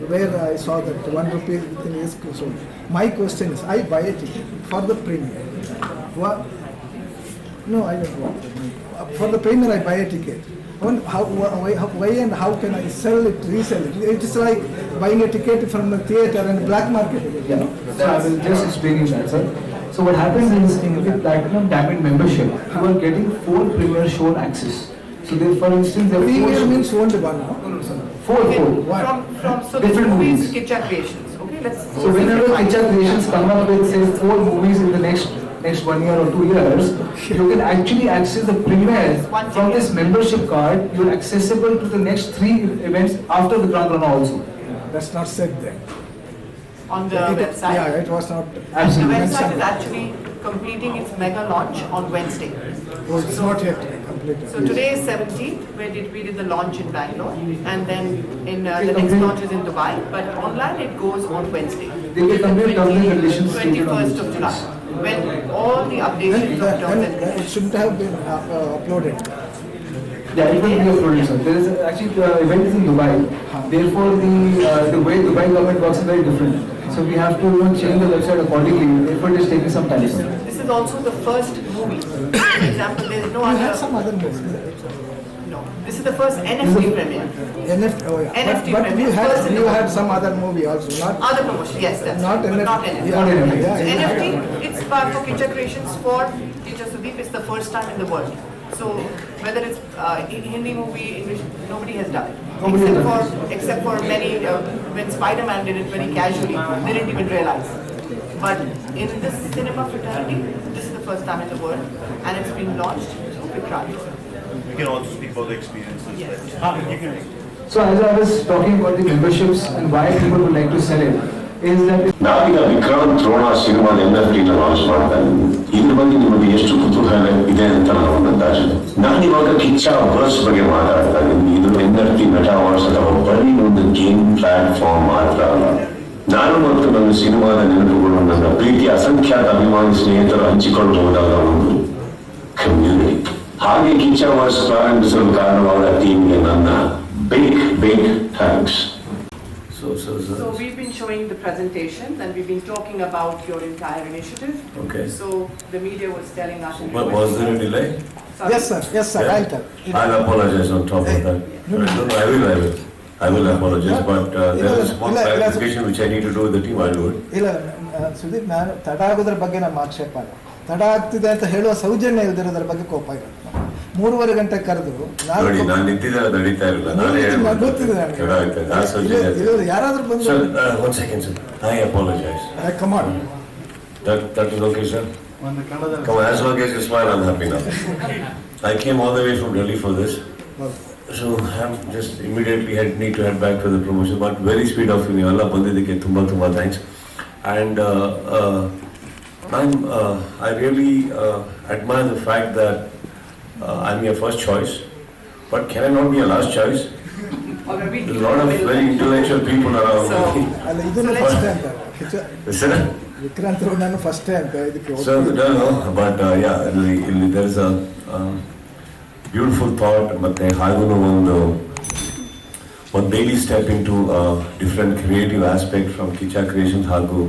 Where I saw that 1 rupee thing is sold. My question is, I buy a ticket for the premiere. What? No, I don't want it. For the premiere, I buy a ticket. Why and how can I sell it, resell it? It is like buying a ticket from the theater and black market. You know? So I will just explain you that, sir. So what happens is in the Platinum Diamond membership, you are getting 4 premiere show access. So there, for instance, there are Premiere 4 means only one, no? No, sir. 4. so Different the movies, movies. Kicha Creations. Okay, let's. So whenever Kicha Creations come up with say 4 movies in the next 1 year or 2 years, you can actually access the premiere from this membership card. You're accessible to the next 3 events after the Grand Run also. That's not said there. On the website. Yeah, it was not. The Absolutely. website is actually completing its mega launch on Wednesday. Oh, it's not yet complete. completed. So today is 17th, where we did the launch in Bangalore, and then in the next launch is in Dubai. But online it goes on Wednesday, They will complete terms and conditions stated on 21st this. of July, when all the updations of terms and It conditions. shouldn't have been uploaded. Yeah, it will be uploaded, sir. There is actually the event is in Dubai. Therefore, the way Dubai government works is very different. So we have to change the website accordingly. Therefore, it is taking some time. This is also the first movie. For example, there is no You have some other. other movies. No, this is the first NFT premiere. NFT, oh yeah. NFT But premiere, you first in the had world. some other movie also, not Other promotion, yes, that's not right, but NFT. not NFT. Yeah, Not NFT. yeah, So yeah. NFT, it's for Kitcha Creations for Teacher Sudeep. It's the first time in the world. So whether it's Hindi movie, English, nobody has done it. Nobody has done Except for many, when Spider-Man did it very casually, they didn't even realize. But in this cinema fraternity, this is the first time in the world, and it's been launched through Vikrant. We can also speak about the experiences. Yes. So as I was talking about the memberships and why people would like to sell it, is that ನಾವೀಗ Vikrant Rona cinema NFT launch ಮಾಡ್ತಾ ಇದ್ದೀವಿ. ಇದ್ರ ಬಗ್ಗೆ ನಿಮಗೆ ಎಷ್ಟು ಕುತೂಹಲ ಇದೆ ಅಂತ ನಾನು ಒಂದು ಅಂದಾಜು. ನಾನಿವಾಗ ಕಿಚ್ಚ ವರ್ಸ್ ಬಗ್ಗೆ ಮಾತಾಡ್ತಾ ಇದ್ದೀನಿ. ಇದು NFT ಮೆಟಾವರ್ಸ್ ಅಥವಾ ಬರೀ ಒಂದು ಗೇಮ್ ಪ್ಲಾಟ್ಫಾರ್ಮ್ ಮಾತ್ರ ಅಲ್ಲ. ನಾನು ಮತ್ತು ನನ್ನ ಸಿನಿಮಾದ ನೆನಪುಗಳು ನನ್ನ ಪ್ರೀತಿಯ ಅಸಂಖ್ಯಾತ ಅಭಿಮಾನಿ ಸ್ನೇಹಿತರು ಹಂಚಿಕೊಳ್ಳಬಹುದಾದ ಒಂದು ಕಮ್ಯುನಿಟಿ. ಹಾಗೆ ಕಿಚ್ಚ ವರ್ಸ್ ಪ್ರಾರಂಭಿಸಲು ಕಾರಣವಾದ ಟೀಮ್ಗೆ ನನ್ನ big thanks. So we've been showing the presentations and we've been talking about your entire initiative. Okay. So the media was telling us. But was there a delay? Sorry. Yes sir, I'll tell. I'll apologize on top of that. No, I will apologize, but there is one clarification which I need to do with the team. I'll do it. ಇಲ್ಲ ಸುದೀಪ್, ನಾನು ತಡ ಆಗೋದ್ರ ಬಗ್ಗೆ ನಮ್ಮ ಆಕ್ಷೇಪ ಅಲ್ಲ. ತಡ ಆಗ್ತಿದೆ ಅಂತ ಹೇಳುವ ಸೌಜನ್ಯ ಇಲ್ದಿರೋದ್ರ ಬಗ್ಗೆ ಕೋಪ ಇರುತ್ತೆ. 3.5 ಗಂಟೆ ಕರೆದು ನೋಡಿ, ನಾನು ನಿಂತಿದ್ದೆ, ಅದು ನಡೀತಾ ಇರಲಿಲ್ಲ. ನಾನೇ ಗೊತ್ತಿದೆ ನನಗೆ. ಯಾರಾದ್ರೂ ಬಂದು Sir, 1 second, sir. I apologize. come on. That is okay, sir. Come on, as long as you smile, I'm happy now. I came all the way from Delhi for this. So I'm just immediately need to head back to the promotion. But very sweet of you, ನೀವೆಲ್ಲ ಬಂದಿದ್ದಕ್ಕೆ ತುಂಬಾ thanks. And I really admire the fact that I'm your first choice. But can I not be your last choice? There's a lot of very intellectual people around me. ಅಲ್ಲ, ಇದನ್ನು first ಅಂತ Sir? Vikrant ನಾನು first ಅಂತ ಇದಕ್ಕೆ So, no, but yeah, there is a beautiful thought, ಮತ್ತೆ ಹಾಗೂ ಒಂದು daily step into different creative aspect from Kicha Creations ಹಾಗೂ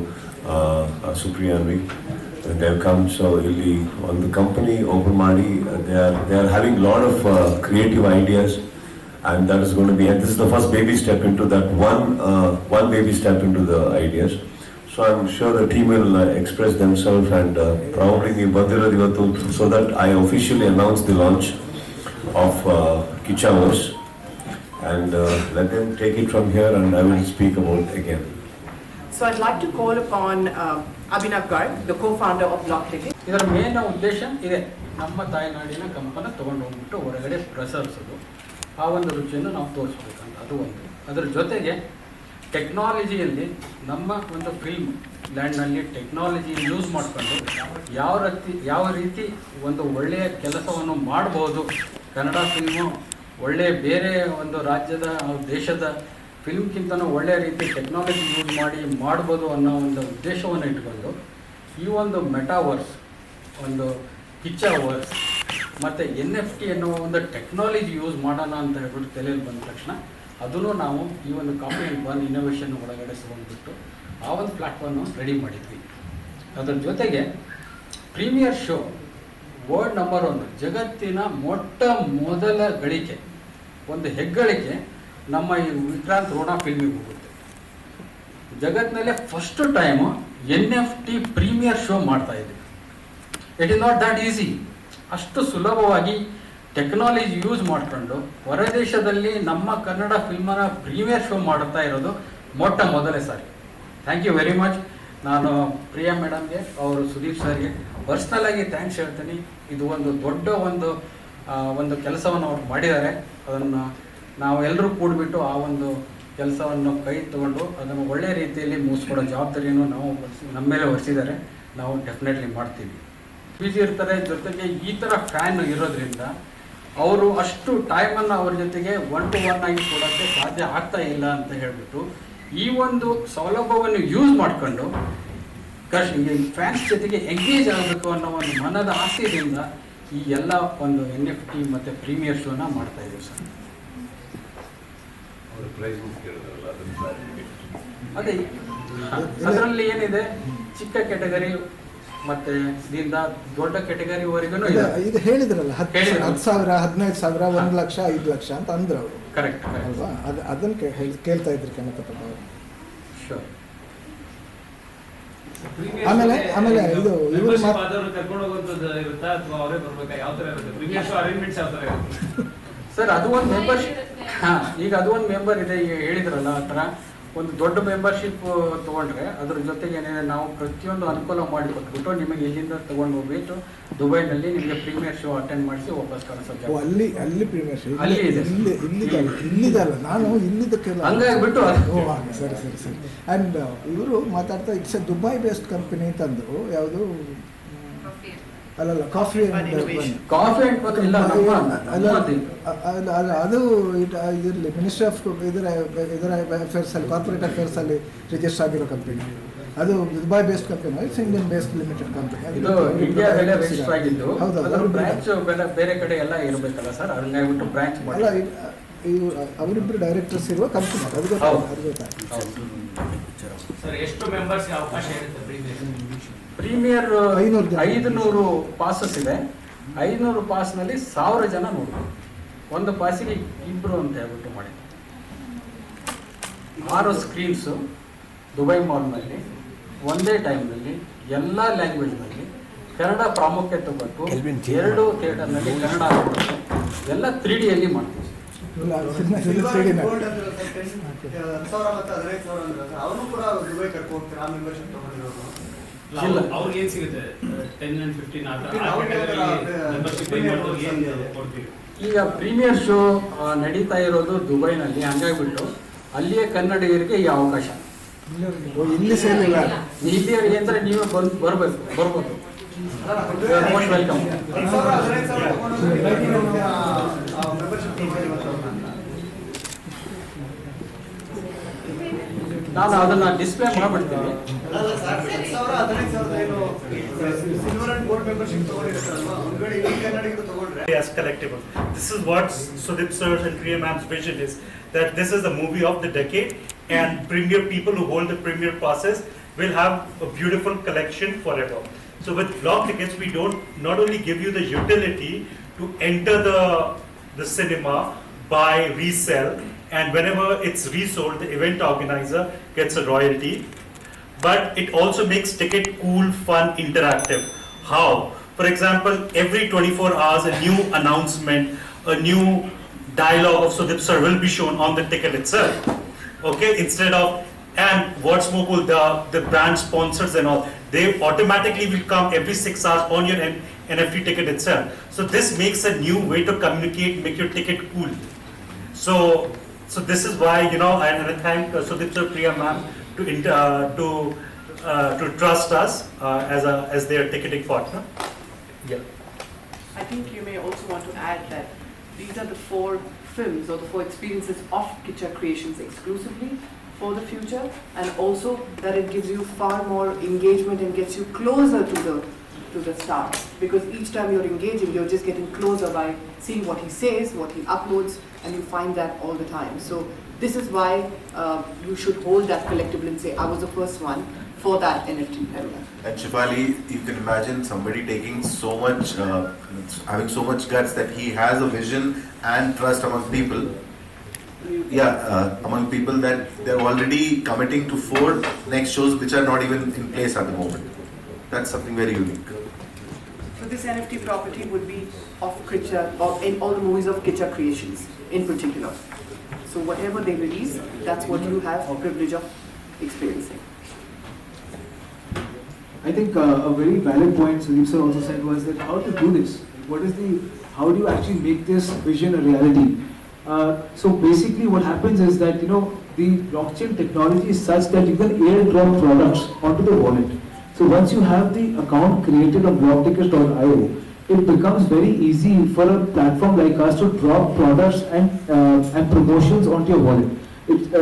Supriya and me. They have come, so ಇಲ್ಲಿ ಒಂದು company open ಮಾಡಿ, they are having a lot of creative ideas, and that is going to be, and this is the first baby step into that one baby step into the ideas. So I'm sure the team will express themselves, and probably ನೀವು ಬಂದಿರೋದು ಇವತ್ತು, so that I officially announce the launch of Kichaverse, and let them take it from here, and I will speak about again. So I'd like to call upon Abhinav Garg, the co-founder of Block Ticket. ಇದರ main ಉದ್ದೇಶ ಇದೆ, ನಮ್ಮ ತಾಯ್ನಾಡಿನ ಕಂಪನ ತೊಗೊಂಡು ಹೋಗ್ಬಿಟ್ಟು ಹೊರಗಡೆ ಪ್ರಸರಿಸೋದು, ಆ ಒಂದು ರುಚಿಯನ್ನು ನಾವು ತೋರಿಸ್ಬೇಕಂತ. ಅದು ಒಂದು. ಅದರ ಜೊತೆಗೆ ಟೆಕ್ನಾಲಜಿಯಲ್ಲಿ ನಮ್ಮ ಒಂದು ಫಿಲ್ಮ್ ಲ್ಯಾಂಡ್ನಲ್ಲಿ ಟೆಕ್ನಾಲಜಿ ಯೂಸ್ ಮಾಡಿಕೊಂಡು ಯಾವ ರೀತಿ ಒಂದು ಒಳ್ಳೆಯ ಕೆಲಸವನ್ನು ಮಾಡ್ಬೋದು, ಕನ್ನಡ ಫಿಲ್ಮು ಒಳ್ಳೆಯ ಬೇರೆ ಒಂದು ರಾಜ್ಯದ ದೇಶದ ಫಿಲ್ಮ್ಗಿಂತನೂ ಒಳ್ಳೆಯ ರೀತಿ ಟೆಕ್ನಾಲಜಿ ಯೂಸ್ ಮಾಡ್ಬೋದು ಅನ್ನೋ ಒಂದು ಉದ್ದೇಶವನ್ನು ಇಟ್ಕೊಂಡು ಈ ಒಂದು ಮೆಟಾವರ್ಸ್, ಒಂದು ಕಿಚ್ಚಾವರ್ಸ್ ಮತ್ತು NFT ಅನ್ನೋ ಒಂದು ಟೆಕ್ನಾಲಜಿ ಯೂಸ್ ಮಾಡೋಣ ಅಂತ ಹೇಳ್ಬಿಟ್ಟು ತಲೆಯಲ್ಲಿ ಬಂದ ತಕ್ಷಣ ಅದನ್ನು ನಾವು ಈ ಒಂದು ಕಾಪಿ ಆ್ಯಂಡ್ ಬರ್ನ್ ಇನ್ನೋವೇಷನ್ ಒಳಗಡೆ ತೊಗೊಂಡ್ಬಿಟ್ಟು ಆ ಒಂದು ಪ್ಲ್ಯಾಟ್ಫಾರ್ಮ್ನ ರೆಡಿ ಮಾಡಿದ್ವಿ. ಅದರ ಜೊತೆಗೆ ಪ್ರೀಮಿಯರ್ ಶೋ ವರ್ಲ್ಡ್ ನಂಬರ್ 1 ಜಗತ್ತಿನ ಮೊದಲ ಗಳಿಕೆ, ಒಂದು ಹೆಗ್ಗಳಿಕೆ ನಮ್ಮ ಈ ವಿಕ್ರಾಂತ್ ರೋಣ ಫಿಲ್ಮಿಗೆ ಹೋಗುತ್ತೆ. ಜಗತ್ತಿನಲ್ಲೇ first time NFT premiere show ಮಾಡ್ತಾ ಇದ್ದೀವಿ. It is not that easy. ಅಷ್ಟು ಸುಲಭವಾಗಿ ಟೆಕ್ನಾಲಜಿ ಯೂಸ್ ಮಾಡಿಕೊಂಡು ಹೊರದೇಶದಲ್ಲಿ ನಮ್ಮ ಕನ್ನಡ ಫಿಲ್ಮನ್ನ ಪ್ರೀಮಿಯರ್ ಶೋ ಮಾಡ್ತಾ ಇರೋದು ಮೊದಲೇ sorry. Thank you very much. ನಾನು ಪ್ರಿಯಾ ಮೇಡಮ್ಗೆ, ಅವರು ಸುದೀಪ್ ಸರ್ಗೆ ಪರ್ಸ್ನಲ್ ಆಗಿ ಥ್ಯಾಂಕ್ಸ್ ಹೇಳ್ತೀನಿ. ಇದು ಒಂದು ದೊಡ್ಡ ಒಂದು ಕೆಲಸವನ್ನು ಅವ್ರು ಮಾಡಿದ್ದಾರೆ. ಅದನ್ನು ನಾವು ಎಲ್ಲರೂ ಕೂಡಿಬಿಟ್ಟು ಆ ಒಂದು ಕೆಲಸವನ್ನು ಕೈ ತಗೊಂಡು ಅದನ್ನು ಒಳ್ಳೆಯ ರೀತಿಯಲ್ಲಿ ಮುಗಿಸ್ಕೊಡೋ ಜವಾಬ್ದಾರಿಯನ್ನು ನಮ್ಮ ಮೇಲೆ ಹೊರಿಸಿದ್ದಾರೆ. ನಾವು ಡೆಫಿನೆಟ್ಲಿ ಮಾಡ್ತೀವಿ. ಬಿಸಿ ಇರ್ತಾರೆ, ಜೊತೆಗೆ ಈ ಥರ ಫ್ಯಾನ್ ಇರೋದ್ರಿಂದ ಅವರು ಅಷ್ಟು ಟೈಮನ್ನು ಅವ್ರ ಜೊತೆಗೆ 1-to-1 ಆಗಿ ಕೊಡೋಕ್ಕೆ ಸಾಧ್ಯ ಆಗ್ತಾ ಇಲ್ಲ ಅಂತ ಹೇಳ್ಬಿಟ್ಟು ಈ ಒಂದು ಸೌಲಭ್ಯವನ್ನು ಯೂಸ್ ಮಾಡಿಕೊಂಡು ಫ್ಯಾನ್ಸ್ ಜೊತೆಗೆ ಎಂಗೇಜ್ ಆಗಬೇಕು ಅನ್ನೋ ಒಂದು ಮನದ ಆಸೆಯಿಂದ ಈ ಎಲ್ಲ ಒಂದು NFT ಮತ್ತು ಪ್ರೀಮಿಯರ್ ಶೋನ ಮಾಡ್ತಾ ಇದ್ದೀವಿ ಸರ್. ಅದೇ ಅದರಲ್ಲಿ ಏನಿದೆ, ಚಿಕ್ಕ ಕ್ಯಾಟಗರಿ ಮತ್ತೆ ಇದರಿಂದ ದೊಡ್ಡ ಕ್ಯಾಟಗರಿವರೆಗೂ ಈಗ ಹೇಳಿದ್ರಲ್ಲ 10,000 15,000 1,00,000 5,00,000 ಅಂತ ಅಂದ್ರು ಅವರು. ಕರೆಕ್ಟ್ ಅಲ್ವಾ? ಅದನ್ನು ಕೇಳ್ತಾ ಇದ್ರಿ ಕನಕಪ್ಪ ಅವರು. ಆಮೇಲೆ ಇದು ಇವರು ಕರ್ಕೊಂಡು ಹೋಗುವಂತದ್ದು ಇರುತ್ತಾ ಅಥವಾ ಅವರೇ ಬರ್ಬೇಕಾ? ಯಾವ ತರ ಇರುತ್ತೆ ಪ್ರೀಮಿಯರ್ ಶೋ ಅರೇಂಜ್ಮೆಂಟ್ಸ್ ಯಾವ ತರ ಇರುತ್ತೆ ಸರ್? ಅದು ಒಂದು ಮೆಂಬರ್ಶಿಪ್. ಈಗ ಅದು ಒಂದು ಮೆಂಬರ್ ಇದೆ, ಈಗ ಹೇಳಿದ್ರಲ್ಲ ಆ ಥರ ಒಂದು ದೊಡ್ಡ ಮೆಂಬರ್ಶಿಪ್ ತೊಗೊಂಡ್ರೆ ಅದ್ರ ಜೊತೆಗೆ ಏನಿದೆ, ನಾವು ಪ್ರತಿಯೊಂದು ಅನುಕೂಲ ಮಾಡಿಕೊಟ್ಬಿಟ್ಟು ನಿಮಗೆ ಎಲ್ಲಿಂದ ತೊಗೊಂಡು ಹೋಗ್ಬಿಟ್ಟು ದುಬೈನಲ್ಲಿ ನಿಮಗೆ ಪ್ರೀಮಿಯರ್ ಶೋ ಅಟೆಂಡ್ ಮಾಡಿಸಿ ವಾಪಸ್ ಕಳಿಸೋದು. ಅಲ್ಲಿ ಪ್ರೀಮಿಯರ್ ಶೋ ಅಲ್ಲಿ ಇದೆ, ಇಲ್ಲಿದಲ್ಲ, ನಾನು ಇಲ್ಲಿದ್ದಕ್ಕೆಲ್ಲ ಹಂಗಾಗ್ಬಿಟ್ಟು ಸರಿ. ಆ್ಯಂಡ್ ಇವರು ಮಾತಾಡ್ತಾ it's A Dubai based company ಅಂತಂದ್ರು. ಯಾವುದು ಅಲ್ಲಲ್ಲ, ಕಾಫಿ ಅಂಡ್ ಅದು ಇದರಲ್ಲಿ ಮಿನಿಸ್ಟ್ರಿ ಆಫ್ ಇದರ ಅಫೇರ್ಸ್ ಅಲ್ಲಿ, ಕಾರ್ಪೊರೇಟ್ ಅಫೇರ್ಸ್ ಅಲ್ಲಿ ರಿಜಿಸ್ಟರ್ ಆಗಿರೋ ಕಂಪನಿ. ಅದು Dubai based company, it's Indian based limited company. ಇದು ಇಂಡಿಯಾದಲ್ಲೇ ರಿಜಿಸ್ಟರ್ ಆಗಿದ್ದು. ಹೌದು, ಅದರ ಬ್ರಾಂಚ್ ಬೇರೆ ಕಡೆ ಎಲ್ಲ ಇರಬೇಕಲ್ಲ ಸರ್, ಹಂಗಾಗ್ಬಿಟ್ಟು ಬ್ರಾಂಚ್ ಮಾಡಿ. ಅಲ್ಲ, ಅವರಿಬ್ಬರು ಡೈರೆಕ್ಟರ್ಸ್ ಇರುವ ಕಂಪನಿ. ಅದು ಗೊತ್ತಾಯ್ತು ಸರ್. ಎಷ್ಟು ಮೆಂಬರ್ಸ್ಗೆ ಅವಕಾಶ ಇರುತ್ತೆ ಪ್ರೀಮಿಯರ್? 500 ಪಾಸಸ್ ಇದೆ. 500 ಪಾಸ್ನಲ್ಲಿ 1000 ಜನ ನೋಡ್ಬೋದು. ಒಂದು ಪಾಸಿಗೆ 2 ಅಂತ ಹೇಳ್ಬಿಟ್ಟು ಮಾಡಿ 6 ಸ್ಕ್ರೀನ್ಸು ದುಬೈ ಮಾಲ್ನಲ್ಲಿ ಒಂದೇ ಟೈಮ್ನಲ್ಲಿ ಎಲ್ಲ ಲ್ಯಾಂಗ್ವೇಜ್ನಲ್ಲಿ ಕನ್ನಡ ಪ್ರಾಮುಖ್ಯತೆ ಕೊಟ್ಟು 2 ಥಿಯೇಟರ್ನಲ್ಲಿ ಕನ್ನಡ ಹಾಕ್ಬಿಟ್ಟು ಎಲ್ಲ 3Dಯಲ್ಲಿ ಮಾಡ್ತೀವಿ. ಅವ್ರಿಗೆ ಏನ್ ಸಿಗುತ್ತೆ? 10 and 15 ಈಗ ಪ್ರೀಮಿಯರ್ ಶೋ ನಡೀತಾ ಇರೋದು ದುಬೈನಲ್ಲಿ, ಹಂಗಾಗ್ಬಿಟ್ಟು ಅಲ್ಲಿಯೇ ಕನ್ನಡಿಗರಿಗೆ ಈ ಅವಕಾಶ. ಇಲ್ಲಿ ಸೇರಿಲ್ಲ, ಇಲ್ಲಿಯವರಿಗೆ ಅಂದರೆ ನೀವು ಬರ್ಬೋದು. Most welcome. ನಾನು ಅದನ್ನ ಡಿಸ್ಪ್ಲೇ ಮಾಡ್ಬಿಡ್ತೀನಿ. As collectible. This is what Sudip sir's and Priya ma'am's vision is, that this is the movie of the decade, and premier people who hold the premier passes will have a beautiful collection forever. So with block tickets, we don't not only give you the utility to enter the cinema, buy, resell, and whenever it's resold, the event organizer gets a royalty, but it also makes ticket cool, fun, interactive. How? For example, every 24 hours a new announcement, a new dialogue of Sudip sir will be shown on the ticket itself. Okay, instead of, and what's more cool, the brand sponsors and all, they automatically will come every 6 hours on your NFT ticket itself. So this makes a new way to communicate, make your ticket cool. So this is why, and I thank Sudip sir, Priya ma'am to trust us as their ticketing partner. Yeah. I think you may also want to add that these are the 4 films or the 4 experiences of Kitcha Creations exclusively for the future, and also that it gives you far more engagement and gets you closer to the star, because each time you're engaging, you're just getting closer by seeing what he says, what he uploads, and you find that all the time. So this is why you should hold that collectible and say, I was the first one for that NFT area. And Shefali, you can imagine somebody taking so much, having so much guts that he has a vision and trust among people. Among people that they're already committing to 4 next shows which are not even in place at the moment. That's something very unique. So this NFT property would be of Kitcha, or in all the movies of Kitcha Creations in particular. So whatever they release, that's what you have the privilege of experiencing. I think a very valid point Sudip sir also said was that how to do this? How do you actually make this vision a reality? So basically what happens is that, the blockchain technology is such that you can airdrop products onto the wallet. So once you have the account created on blocktickets.io, it becomes very easy for a platform like us to drop products and promotions onto your wallet.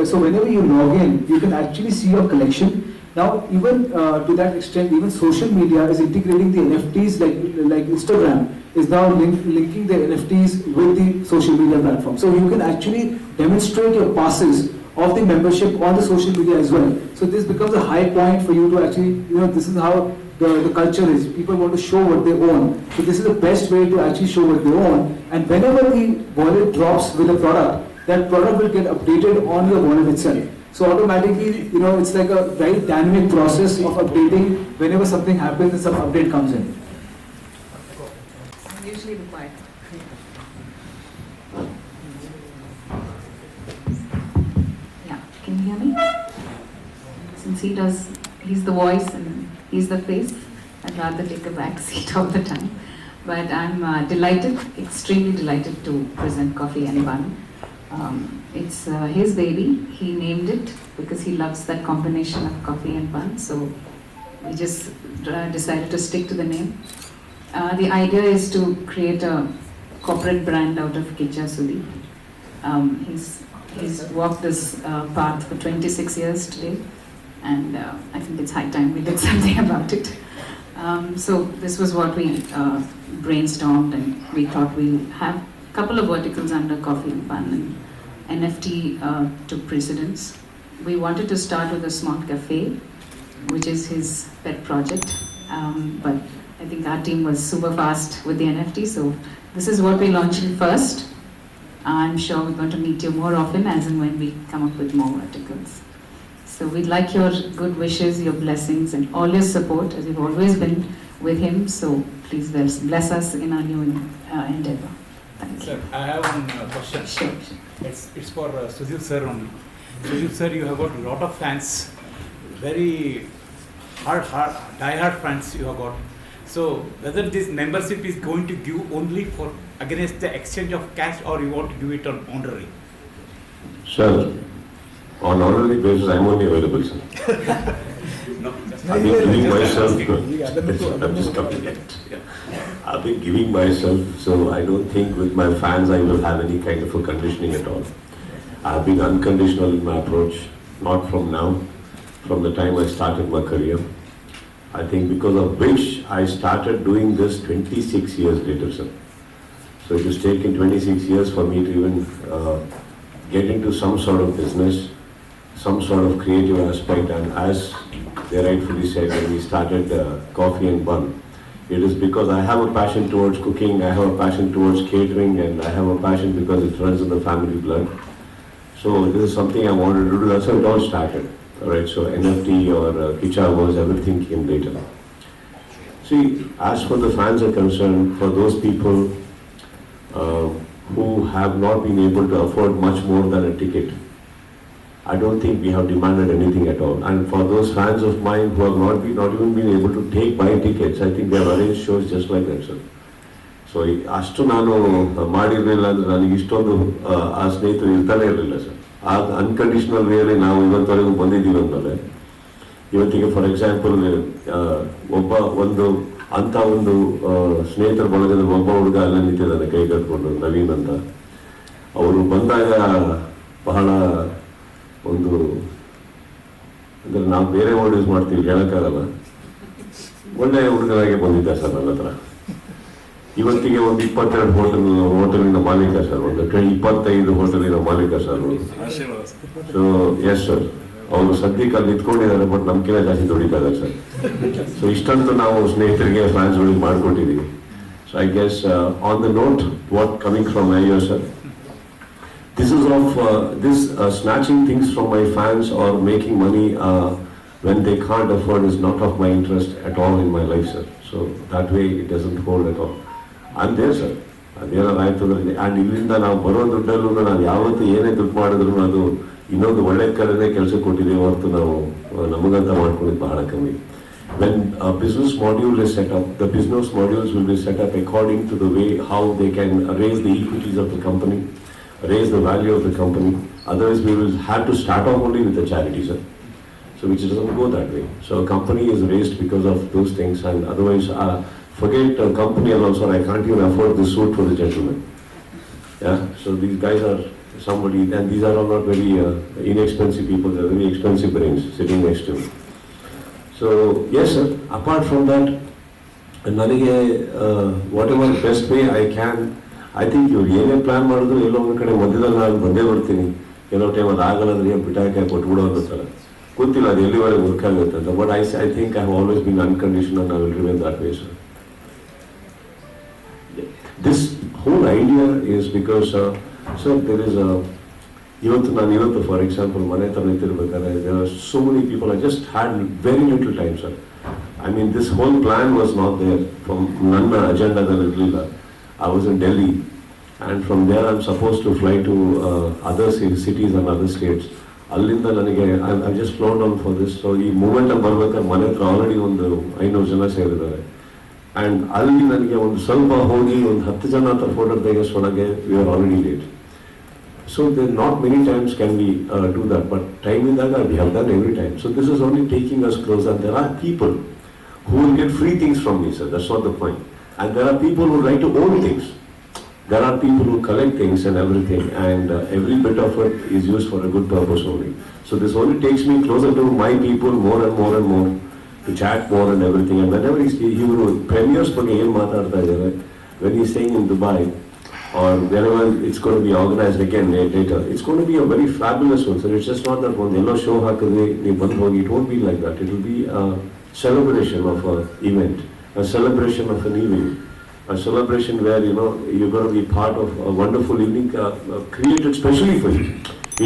So whenever you log in, you can actually see your collection. Now, even to that extent, even social media is integrating the NFTs, like Instagram is now linking the NFTs with the social media platform. So you can actually demonstrate your passes of the membership on the social media as well. So this becomes a high point for you to actually, this is how the culture is. People want to show what they own. So this is the best way to actually show what they own. And whenever the wallet drops with a product, that product will get updated on your wallet itself. So automatically, it's like a very dynamic process of updating whenever something happens and some update comes in. Usually required. Yeah, can you hear me? Since he's the voice and he's the face, I'd rather take a back seat all the time. But I'm delighted, extremely delighted to present Coffee and Bun. It's his baby. He named it because he loves that combination of coffee and bun. So we just decided to stick to the name. The idea is to create a corporate brand out of Kicha Sudhi. He's walked this path for 26 years today, and I think it's high time we did something about it. So this was what we brainstormed, and we thought we'll have a couple of verticals under coffee and bun, and NFT took precedence. We wanted to start with a smart cafe, which is his pet project, but I think our team was super fast with the NFT, so this is what we're launching first. I'm sure we're going to meet you more often as and when we come up with more verticals. So we'd like your good wishes, your blessings, and all your support, as you've always been with him, so please bless us in our new endeavor. Thank you. Sir, I have one question. Sure. It's for Sujit sir only. Sujit sir, you have got a lot of fans, very die-hard fans you have got. So whether this membership is going to give only for against the exchange of cash, or you want to give it on honorary? Sir, on honorary basis, I'm only available, sir. No, I've been giving myself. I'm just coming yet. I've been giving myself, so I don't think with my fans I will have any kind of a conditioning at all. I've been unconditional in my approach, not from now, from the time I started my career. I think because of which I started doing this 26 years later, sir. So it has taken 26 years for me to even get into some sort of business, some sort of creative aspect, and as they rightfully said, when we started Coffee and Bun, it is because I have a passion towards cooking, I have a passion towards catering, and I have a passion because it runs in the family blood. So this is something I wanted to do. That's how it all started. Alright, so NFT or Kicha was, everything came later. See, as for the fans are concerned, for those people who have not been able to afford much more than a ticket, I don't think we have demanded anything at all. And for those fans of mine who have not even been able to buy tickets, I think they have arranged shows just like that, sir. So ಅಷ್ಟು ನಾನು ಮಾಡಿರಲಿಲ್ಲ ಅಂದರೆ ನನಗೆ ಇಷ್ಟೊಂದು ಆ ಸ್ನೇಹಿತರು ಇರ್ತಾನೆ ಇರಲಿಲ್ಲ ಸರ್. ಆ ಅನ್ಕಂಡೀಷನಲ್ ವೇಲಿ ನಾವು ಇವತ್ತವರೆಗೂ ಬಂದಿದ್ದೀವಿ ಅಂದಮೇಲೆ ಇವತ್ತಿಗೆ ಫಾರ್ ಎಕ್ಸಾಂಪಲ್ ಒಂದು ಸ್ನೇಹಿತರ ಬಳಗದ ಒಬ್ಬ ಹುಡುಗ ಅಲ್ಲ ನಿಂತಿದ್ದಾನೆ ಕೈ ಕಟ್ಕೊಂಡು, ನವೀನ್ ಅಂತ. ಅವರು ಬಂದಾಗ ಬಹಳ ಒಂದು ಅಂದರೆ ನಾವು ಬೇರೆ ವರ್ಡ್ ಯೂಸ್ ಮಾಡ್ತೀವಿ, ಹೇಳೋಕ್ಕಾಗಲ್ಲ, ಒಳ್ಳೆ ಹುಡುಗರಾಗೆ ಬಂದಿದ್ದ ಸರ್ ನನ್ನ ಹತ್ರ. ಇವತ್ತಿಗೆ ಒಂದು 22 ಹೋಟೆಲಿನ ಮಾಲೀಕ ಸರ್, ಒಂದು 25 ಹೋಟೆಲಿನ ಮಾಲೀಕ ಸರ್. ಸೊ ಎಸ್ ಸರ್, ಅವರು ಸದ್ಯಕ್ಕೆ ಅಲ್ಲಿ ನಿಂತ್ಕೊಂಡಿದ್ದಾರೆ, ಬಟ್ ನಮ್ಗಿಂತ ಜಾಸ್ತಿ ದುಡಿತಾ ಇದ್ದಾರೆ ಸರ್. ಸೊ ಇಷ್ಟಂತೂ ನಾವು ಸ್ನೇಹಿತರಿಗೆ ಫ್ಯಾನ್ಸ್ಗಳಿಗೆ ಮಾಡಿಕೊಟ್ಟಿದ್ದೀವಿ. So I guess on the note what coming from my ear sir, this is of snatching things from my fans or making money when they can't afford is not of my interest at all in my life, sir. So that way it doesn't hold at all. I'm there, sir. ಅದೇನಾಯ್ತಂದ್ರೆ, and ಇಲ್ಲಿಂದ ನಾವು ಬರೋ ದುಡ್ಡಲ್ಲೂ ನಾನು ಯಾವತ್ತೂ ಏನೇ ದುಡ್ಡು ಮಾಡಿದ್ರು ಅದು ಇನ್ನೊಂದು ಒಳ್ಳೆ ಕಡೆನೇ ಕೆಲಸ ಕೊಟ್ಟಿದ್ದೀವಿ ಹೊರತು ನಾವು ನಮಗಂತ ಮಾಡ್ಕೊಂಡಿದ್ದು ಬಹಳ ಕಮ್ಮಿ. When a business module is set up, the business modules will be set up according to the way how they can raise the equities of the company, raise the value of the company. Otherwise we will have to start off only with the charity, sir. So which doesn't go that way. So a company is raised because of those things, and otherwise forget company and also I can't even afford the suit for the gentleman. Yeah, so these guys are somebody, and these are all not very inexpensive people, they're very expensive brains sitting next to me. So yes sir, apart from that, whatever best way I can, I think you ಏನೇ plan ಮಾಡಿದ್ರು ಎಲ್ಲೋ ಒಂದು ಕಡೆ ಮಧ್ಯದಲ್ಲಿ ನಾನು ಬಂದೇ ಬರ್ತೀನಿ. ಕೆಲವು time ಅದು ಆಗಲ್ಲ ಅಂದ್ರೆ ಬಿಟ್ಟಾಕಿ ಕೊಟ್ಬಿಡೋ ಅನ್ನೋತ್ತಲ್ಲ ಗೊತ್ತಿಲ್ಲ ಅದು ಎಲ್ಲಿವರೆಗೆ ವರ್ಕ್ ಆಗುತ್ತೆ ಅಂತ. But I think I have always been unconditional and I will remain that way, sir. This whole idea is because sir, there is a ಇವತ್ತು for example ಮನೆ ತರ ನಿಂತಿರ್ಬೇಕಾದ್ರೆ there are so many people. I just had very little time, sir. I mean, this whole plan was not there. From ನನ್ನ ಅಜೆಂಡಾದಲ್ಲಿ ಇರಲಿಲ್ಲ. I was in Delhi, and from there I'm supposed to fly to other cities and other states. ಅಲ್ಲಿಂದ ನನಗೆ I've just flown down for this. So ಈ moment ಅಲ್ಲಿ ಬರ್ಬೇಕಾದ್ರೆ ಮನೆ ಹತ್ರ already ಒಂದು 500 ಜನ ಸೇರಿದ್ದಾರೆ. And ಅಲ್ಲಿ ನನಗೆ ಒಂದು ಸ್ವಲ್ಪ ಹೋಗಿ ಒಂದು 10 ಜನ ಹತ್ರ photo ತೆಗೆಸೋಣಗೆ we are already late. So there not many times can we do that, but time idaga we have done every time. So this is only taking us closer. There are people who will get free things from me, sir. That's not the point. And there are people who like to own things. There are people who collect things and everything, and every bit of it is used for a good purpose only. So this only takes me closer to my people more and more and more, to chat more and everything. And whenever he will premieres for game when he's staying in Dubai or wherever it's going to be organized again later, it's going to be a very fabulous one. So it's just not that one yellow show it won't be like that. It will be a celebration of an event, a celebration of an evening, a celebration where you're going to be part of a wonderful evening created specially for you.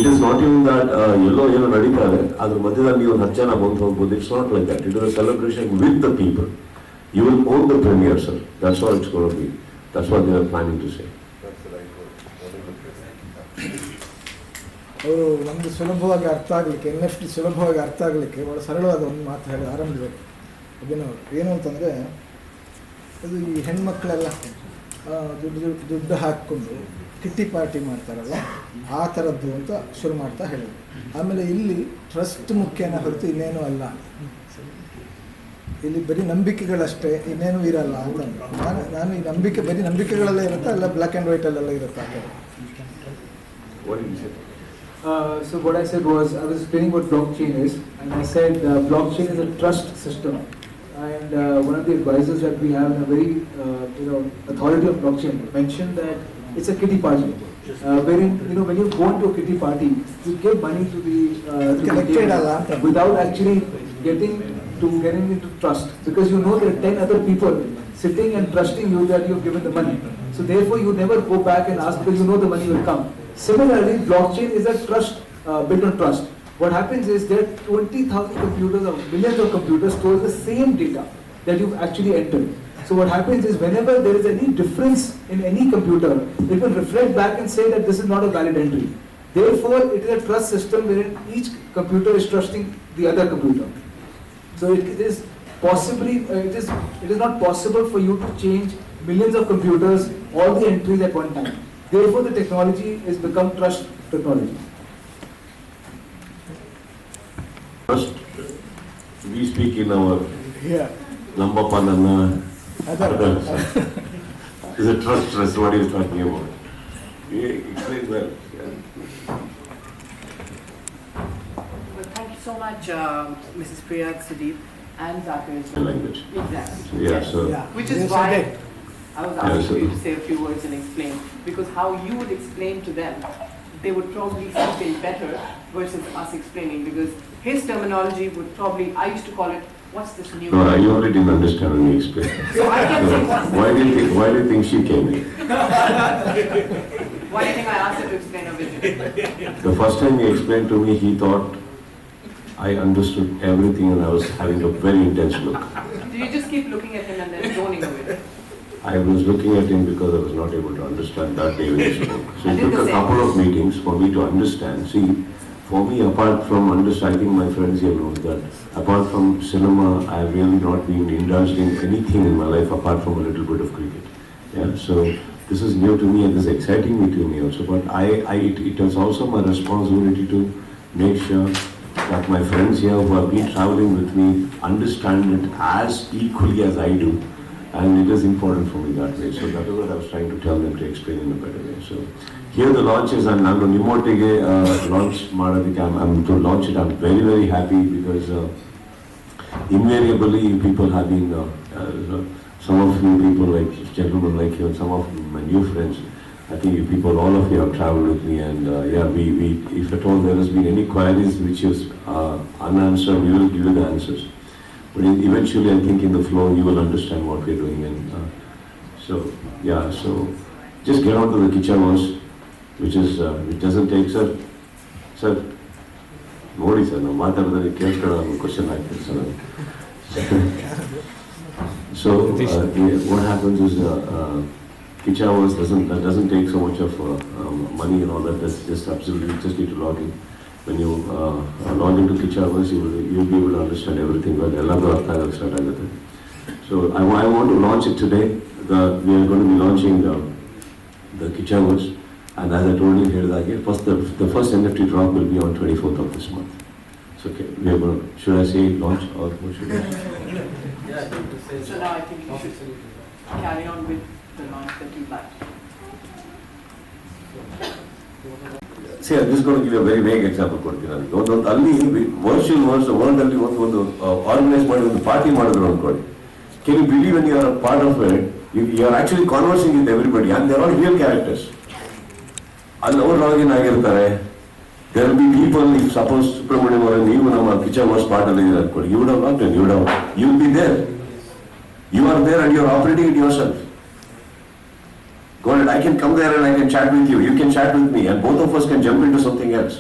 It is not even that yellow naditare adr madhyadalli ಒಂದು 10 ಜನ ಬಂದು ಹೋಗಬಹುದು. It's not like that. It is a celebration with the people. You will own the premiere, sir. That's what it's going to be. That's what they are planning to say. ಅವರು ನಮಗೆ ಸುಲಭವಾಗಿ ಅರ್ಥ ಆಗಲಿಕ್ಕೆ NFT ಸುಲಭವಾಗಿ ಅರ್ಥ ಆಗಲಿಕ್ಕೆ ಭಾಳ ಸರಳವಾದ ಒಂದು ಮಾತು ಹೇಳಿ ಆರಂಭಿಸಬೇಕು. ಅಭಿನವ್ ಏನು ಅಂತಂದರೆ, ಅದು ಈ ಹೆಣ್ಮಕ್ಳೆಲ್ಲ ದುಡ್ಡು ಹಾಕ್ಕೊಂಡು ಕಿಟ್ಟಿ ಪಾರ್ಟಿ ಮಾಡ್ತಾರಲ್ಲ ಆ ಥರದ್ದು ಅಂತ ಶುರು ಮಾಡ್ತಾ ಹೇಳಿದ್ರು. ಆಮೇಲೆ ಇಲ್ಲಿ ಟ್ರಸ್ಟ್ ಮುಖ್ಯನ ಹೊರತು ಇನ್ನೇನು ಅಲ್ಲ, ಇಲ್ಲಿ ಬರೀ ನಂಬಿಕೆಗಳಷ್ಟೇ ಇನ್ನೇನು ಇರಲ್ಲ ಅಂತ. ನಾನು ಈ ನಂಬಿಕೆ ಬರೀ ನಂಬಿಕೆಗಳಲ್ಲೇ ಇರುತ್ತಾ ಅಲ್ಲ ಬ್ಲ್ಯಾಕ್ ಆ್ಯಂಡ್ ವೈಟಲ್ಲೆಲ್ಲ ಇರುತ್ತಾ? So what I said was, I was explaining what blockchain is, and I said blockchain is a trust system. And one of the advisors that we have, a very authority of blockchain, mentioned that it's a kiddie party. Wherein when you go into a kiddie party, you give money to the table without actually getting into trust, because you know there are 10 other people sitting and trusting you that you've given the money. So therefore you never go back and ask, because you know the money will come. Similarly, blockchain is a trust, built on trust. What happens is there are 20,000 computers or millions of computers store the same data that you've actually entered. So what happens is whenever there is any difference in any computer, it will reflect back and say that this is not a valid entry. Therefore, it is a trust system wherein each computer is trusting the other computer. So it is not possible for you to change millions of computers, all the entries at one time. Therefore, the technology has become trust technology. Trust, we speak in our number panana. Is a trust, what he is talking about. Explain well. Well, thank you so much, Mrs. Priya, Sudeep, and Zakir. Language. Exactly. Yeah, so. Which is why I was asking you to say a few words and explain, because how you would explain to them, they would probably see it better versus us explaining, because his terminology would probably, I used to call it, what's this new? No, you already didn't understand when you explained. So I can say what's this? Why do you think she came in? Why do you think I asked her to explain her vision? The first time he explained to me, he thought I understood everything and I was having a very intense look. Do you just keep looking at him and then zoning away? I was looking at him because I was not able to understand that day when he spoke. So it took a couple of meetings for me to understand. See, for me, apart from understanding, my friends here know that apart from cinema, I have really not been indulged in anything in my life apart from a little bit of cricket. Yeah, so this is new to me and this is exciting me to me also. But it is also my responsibility to make sure that my friends here who have been traveling with me understand it as equally as I do. and it is important for me that way. So that is what I was trying to tell them to explain in a better way. So here the launch is, and I'm Nimottige launch Madadike. I'm to launch it. I'm very, very happy because invariably people have been, some of you people like gentlemen like you and some of my new friends, I think you people, all of you have traveled with me, and we, if at all there has been any queries which is unanswered, we will give you the answers. But eventually, I think in the flow, you will understand what we're doing. And so just get on to the kitchen house, which doesn't take, sir, Modi, sir, no matter whether it cares or question like this, sir. So, what happens is, kitchen hours doesn't take so much of money and all that. That's just absolutely, you just need to log in. When you log into kitchen hours, you'll be able to understand everything. But so I want to launch it today. We are going to be launching the kitchen hours, and as I told you here, the first NFT drop will be on 24th of this month. So okay, we are going to, should I say launch or what should I? So now I think you should carry on with the launch that you like. See, I'm just going to give you a very vague example. ಅಲ್ಲಿ virtual world ಅಲ್ಲಿ ಒಂದು organise ಮಾಡಿ ಒಂದು party ಮಾಡಿದ್ರು ಅನ್ಕೊಳ್ಳಿ. Can you believe when you are a part of it, you are actually conversing with everybody and they are all real characters. ಅಲ್ಲಿ ಅವ್ರು login ಆಗಿರ್ತಾರೆ. There will be people, if suppose Subramaniam or ನೀವು ನಮ್ಮ kitchen was part ಅಲ್ಲಿ ಅನ್ಕೊಳ್ಳಿ, you would have logged in, you will be there. You are there and you are operating it yourself. Go ahead, I can come there and I can chat with you. You can chat with me, and both of us can jump into something else.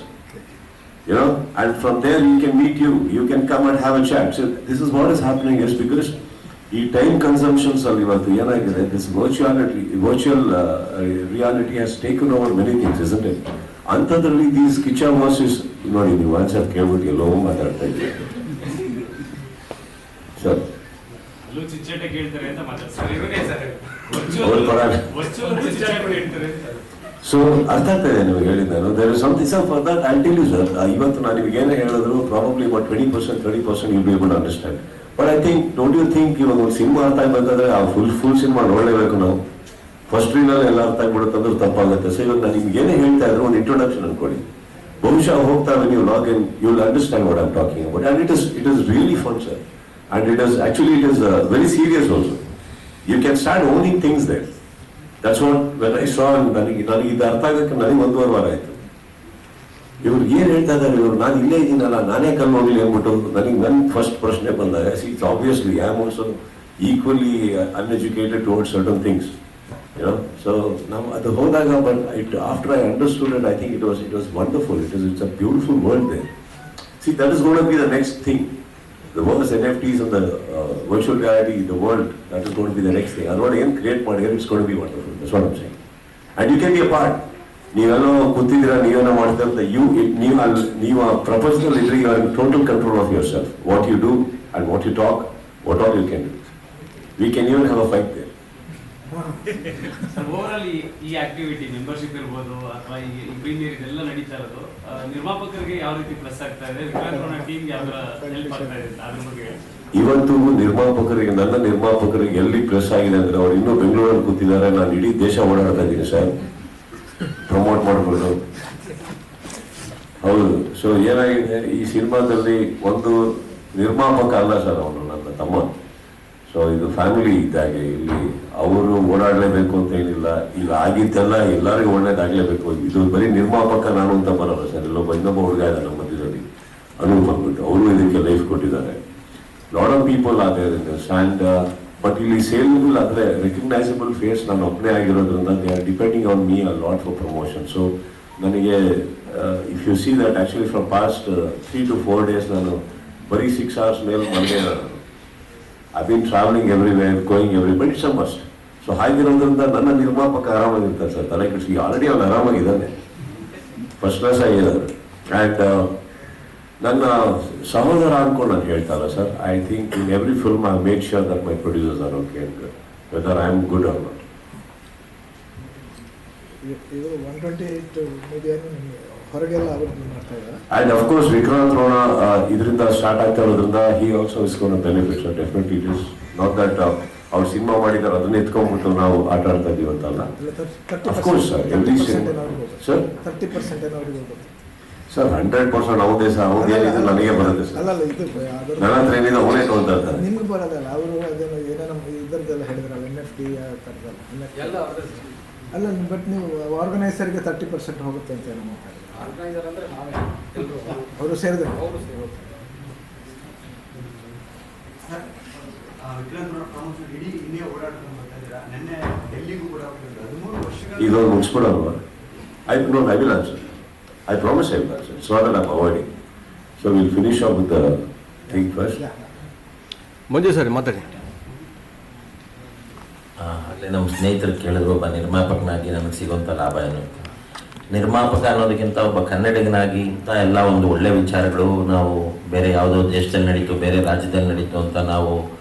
And from there you can meet you. You can come and have a chat. So this is what is happening is because the time consumptions are this virtual reality has taken over many things, isn't it? Anthadralli these kitchen verses, you once have ಕೇಳ್ಬಿಟ್ಟು ಎಲ್ಲೋ ಮಾತಾಡ್ತಾ ಇದ್ದೀವಿ. Sir ಚಿಚ್ಚಟೆ ಕೇಳ್ತಾರೆ ಅಂತ ಮಾತಾಡ್ತಾರೆ ಇವನೇ sir. So ಅರ್ಥ ಆಗ್ತದೆ ನಿಮಗೆ ಹೇಳಿದ ನಾನು. There is something for that I tell you sir. ಇವತ್ತು ನಾನು ನಿಮಗೆ ಏನೇ ಹೇಳಿದ್ರು probably about 20% you be able to understand. But I think don't you think ಇವಾಗ ಒಂದು ಸಿನಿಮಾ ಅರ್ಥ ಆಗ್ಬೇಕಾದ್ರೆ ಆ ಫುಲ್ ಸಿನಿಮಾ ನೋಡಲೇಬೇಕು ನಾವು. ಫಸ್ಟ್ ರೀನಲ್ಲಿ ಎಲ್ಲ ಅರ್ಥ ಆಗ್ಬಿಡುತ್ತೆ ಅಂದ್ರೆ ತಪ್ಪಾಗುತ್ತೆ. ಸೊ ಇವಾಗ ನಾನು ನಿಮ್ಗೆ ಏನೇ ಹೇಳ್ತಾ ಇದ್ರು ಒಂದು ಇಂಟ್ರೊಡಕ್ಷನ್ ಅನ್ಕೊಳ್ಳಿ. ಬಹುಶಃ ಹೋಗ್ತಾ ನೀವು log in you will understand what I am talking about. And it is really fun sir. And it is very serious also. You can start owning things there. That's what when I saw ನನಗೆ ಇದು ಅರ್ಥ ಆಗಕ್ಕೆ ನನಗೆ 1.5 ವಾರ ಆಯಿತು. ಇವ್ರು ಏನು ಹೇಳ್ತಾ ಇದ್ದಾರೆ, ಇವರು ನಾನು ಇಲ್ಲೇ ಇದ್ದೀನಲ್ಲ ನಾನೇ ಕಲ್ಲು ಹೋಗಲಿ ಅಂದ್ಬಿಟ್ಟು ನನ್ನ ಫಸ್ಟ್ ಪ್ರಶ್ನೆ ಬಂದಾಗ it's obviously I am also equally uneducated towards certain things. So ನಾವು ಅದು ಹೋದಾಗ but after I understood it I think it was wonderful. It's a beautiful world there. See that is gonna be the next thing. The world's NFTs and the virtual reality, the world, that is going to be the next thing. Otherwise, again, create more here, it's going to be wonderful. That's what I'm saying. And you can be a part. ನೀವೆಲ್ಲೋ ಕೂತಿದ್ದೀರಾ, ನೀವೇನೋ ಮಾಡ್ತಾ ಇರ್ತಾ, ನೀವು ಪ್ರಪಂಚದಲ್ಲಿ ಇದ್ರೆ you are in total control of yourself. What you do and what you talk, what all you can do. We can even have a fight there. Overall ಈ activity membership ಇರ್ಬೋದು ಅಥವಾ ಈ ಪ್ರೀಮಿಯರ್ ಇದೆಲ್ಲ ನಡೀತಾ ಇರೋದು ನಿರ್ಮಾಪಕರಿಗೆ ಯಾವ ರೀತಿ plus ಆಗ್ತಾ ಇದೆ, ಟೀಮ್ಗೆ ಯಾವ ಹೆಲ್ಪ್ ಆಗ್ತಾ ಇದೆ ಅದ್ರ ಬಗ್ಗೆ ಇವತ್ತು ನಿರ್ಮಾಪಕರಿಗೆ, ನನ್ನ ನಿರ್ಮಾಪಕರಿಗೆ ಎಲ್ಲಿ ಪ್ಲಸ್ ಆಗಿದೆ ಅಂದ್ರೆ ಅವ್ರು ಇನ್ನೂ ಬೆಂಗಳೂರಲ್ಲಿ ಕೂತಿದ್ದಾರೆ, ನಾನು ಇಡೀ ದೇಶ ಓಡಾಡ್ತಾ ಇದ್ದೀನಿ ಸರ್ ಪ್ರಮೋಟ್ ಮಾಡ್ಬೋದು. ಹೌದು. ಸೊ ಏನಾಗಿದೆ ಈ ಸಿನಿಮಾದಲ್ಲಿ, ಒಂದು ನಿರ್ಮಾಪಕ ಅಲ್ಲ ಸರ್ ಅವನು ನನ್ನ ತಮ್ಮ. ಸೊ ಇದು ಫ್ಯಾಮಿಲಿ ಇದ್ದಾಗೆ. ಇಲ್ಲಿ ಅವರು ಓಡಾಡಲೇಬೇಕು ಅಂತ ಏನಿಲ್ಲ, ಈಗ ಆಗಿದ್ದೆಲ್ಲ ಎಲ್ಲರಿಗೂ ಒಳ್ಳೇದಾಗಲೇಬೇಕು. ಇದು ಬರೀ ನಿರ್ಮಾಪಕ ನಾನು ಅಂತ ಬರೋಲ್ಲ ಸರ್. ಇನ್ನೊಬ್ಬ ಹುಡುಗ ಇದೆ ನಮ್ಮ ಮಧ್ಯದಲ್ಲಿ, ಅನುಭವ ಬಂದ್ಬಿಟ್ಟು ಅವರು ಇದಕ್ಕೆ ಲೈಫ್ ಕೊಟ್ಟಿದ್ದಾರೆ. Lot of people are there in this and but ಇಲ್ಲಿ ಸೇಲಬಲ್ ಅಂದರೆ ರೆಕಗ್ನೈಸಬಲ್ ಫೇಸ್ ನಾನು ಒಬ್ಬನೇ ಆಗಿರೋದ್ರಿಂದ they are depending on me a lot for promotion. So ನನಗೆ if you see that actually from past 3 to 4 days ನಾನು ಬರೀ 6 hours ಮೇಲೆ ಮನೆಗೆ I've been traveling everywhere, going everywhere, but it's a must. So ಹಾಗಿರೋದ್ರಿಂದ ನನ್ನ ನಿರ್ಮಾಪಕ ಆರಾಮಾಗಿರ್ತಾರೆ sir, ತಲೆ ಕೆಡಿಸಿ. Already ಅವನು ಆರಾಮಾಗಿದ್ದಾನೆ, ಫಸ್ಟ್ ಕ್ಲಾಸ್ ಆಗಿದ್ದಾರೆ. ಆ್ಯಂಡ್ ನನ್ನ ಸಹೋದರ ಅಂದ್ಕೊಂಡು ನಾನು ಹೇಳ್ತಾರ sir. I think in every film I made sure that my producers are okay and whether I am good or not. ಇವರು 128 ಮೀಡಿಯಾನು ಹೊರಗೆಲ್ಲ ಅವ್ರದ್ದು ಮಾಡ್ತಾ ಇದ್ದಾರೆ. ಆ್ಯಂಡ್ ಅಫ್ಕೋರ್ಸ್ ವಿಕ್ರಾಂತ್ ರೋಣ ಇದರಿಂದ ಸ್ಟಾರ್ಟ್ ಆಗ್ತಾ ಇರೋದ್ರಿಂದ he also is gone benefit. So definitely it is not that ಅವ್ರು cinema ಮಾಡಿದ್ದಾರೆ ಅದನ್ನ ಎತ್ಕೊಂಡ್ಬಿಟ್ಟು ನಾವು ಆಟ ಆಡ್ತಾ ಇದೀವಿ ಅಂತಲ್ಲ. Of course sir, every sir 30% sir 100% ಅವದೇ ಸರ್, ಅವ್ರು ಏನಿದೆ ನನಗೆ ಬರುತ್ತೆ ಸರ್. ಅಲ್ಲಲ್ಲ, ಇದು ನನ್ನ ಹತ್ರ ಏನಿದೆ ಅವನೇ ತೊಗೊಳ್ತಾ ಇರ್ತಾರೆ. ನಿಮ್ಗೆ ಬರೋದಲ್ಲ, ಅವರು ಅದೇನೋ ಏನೇನೋ ಇದರದ್ದೆಲ್ಲ ಹೇಳಿದ್ರಲ್ಲ, NFT ಥರದಲ್ಲ ಎಲ್ಲ ಅಲ್ಲ. ಬಟ್ ನೀವು ಆರ್ಗನೈಸರ್ಗೆ 30% ಹೋಗುತ್ತೆ ಅಂತ ಏನೋ ಮಾತಾಡಿದ್ರು. ಆರ್ಗನೈಸರ್ ಅಂದರೆ ನಾವೇ ಎಲ್ಲರೂ ಅವರು ಸೇರಿದ್ರು. ಇದೊಂದು ಮುಗಿಸ್ಬಿಡಲ್ವಾ? I will answer. I promise I will answer. It's not that I'm avoiding. So we'll finish off with the thing first. Manju sir ಮಾತಾಡಿ. ಅಲ್ಲೇ ನಮ್ಮ ಸ್ನೇಹಿತರು ಕೇಳಿದ್ರು, ಒಬ್ಬ ನಿರ್ಮಾಪಕನಾಗಿ ನನಗೆ ಸಿಗುವಂಥ ಲಾಭ ಏನು? ನಿರ್ಮಾಪಕ ಅನ್ನೋದಕ್ಕಿಂತ ಒಬ್ಬ ಕನ್ನಡಿಗನಾಗಿ ಇಂಥ ಎಲ್ಲ ಒಂದು ಒಳ್ಳೆ ವಿಚಾರಗಳು ನಾವು ಬೇರೆ ಯಾವುದೋ ದೇಶದಲ್ಲಿ ನಡೀತು, ಬೇರೆ ರಾಜ್ಯದಲ್ಲಿ ನಡೀತು ಅಂತ ನಾವು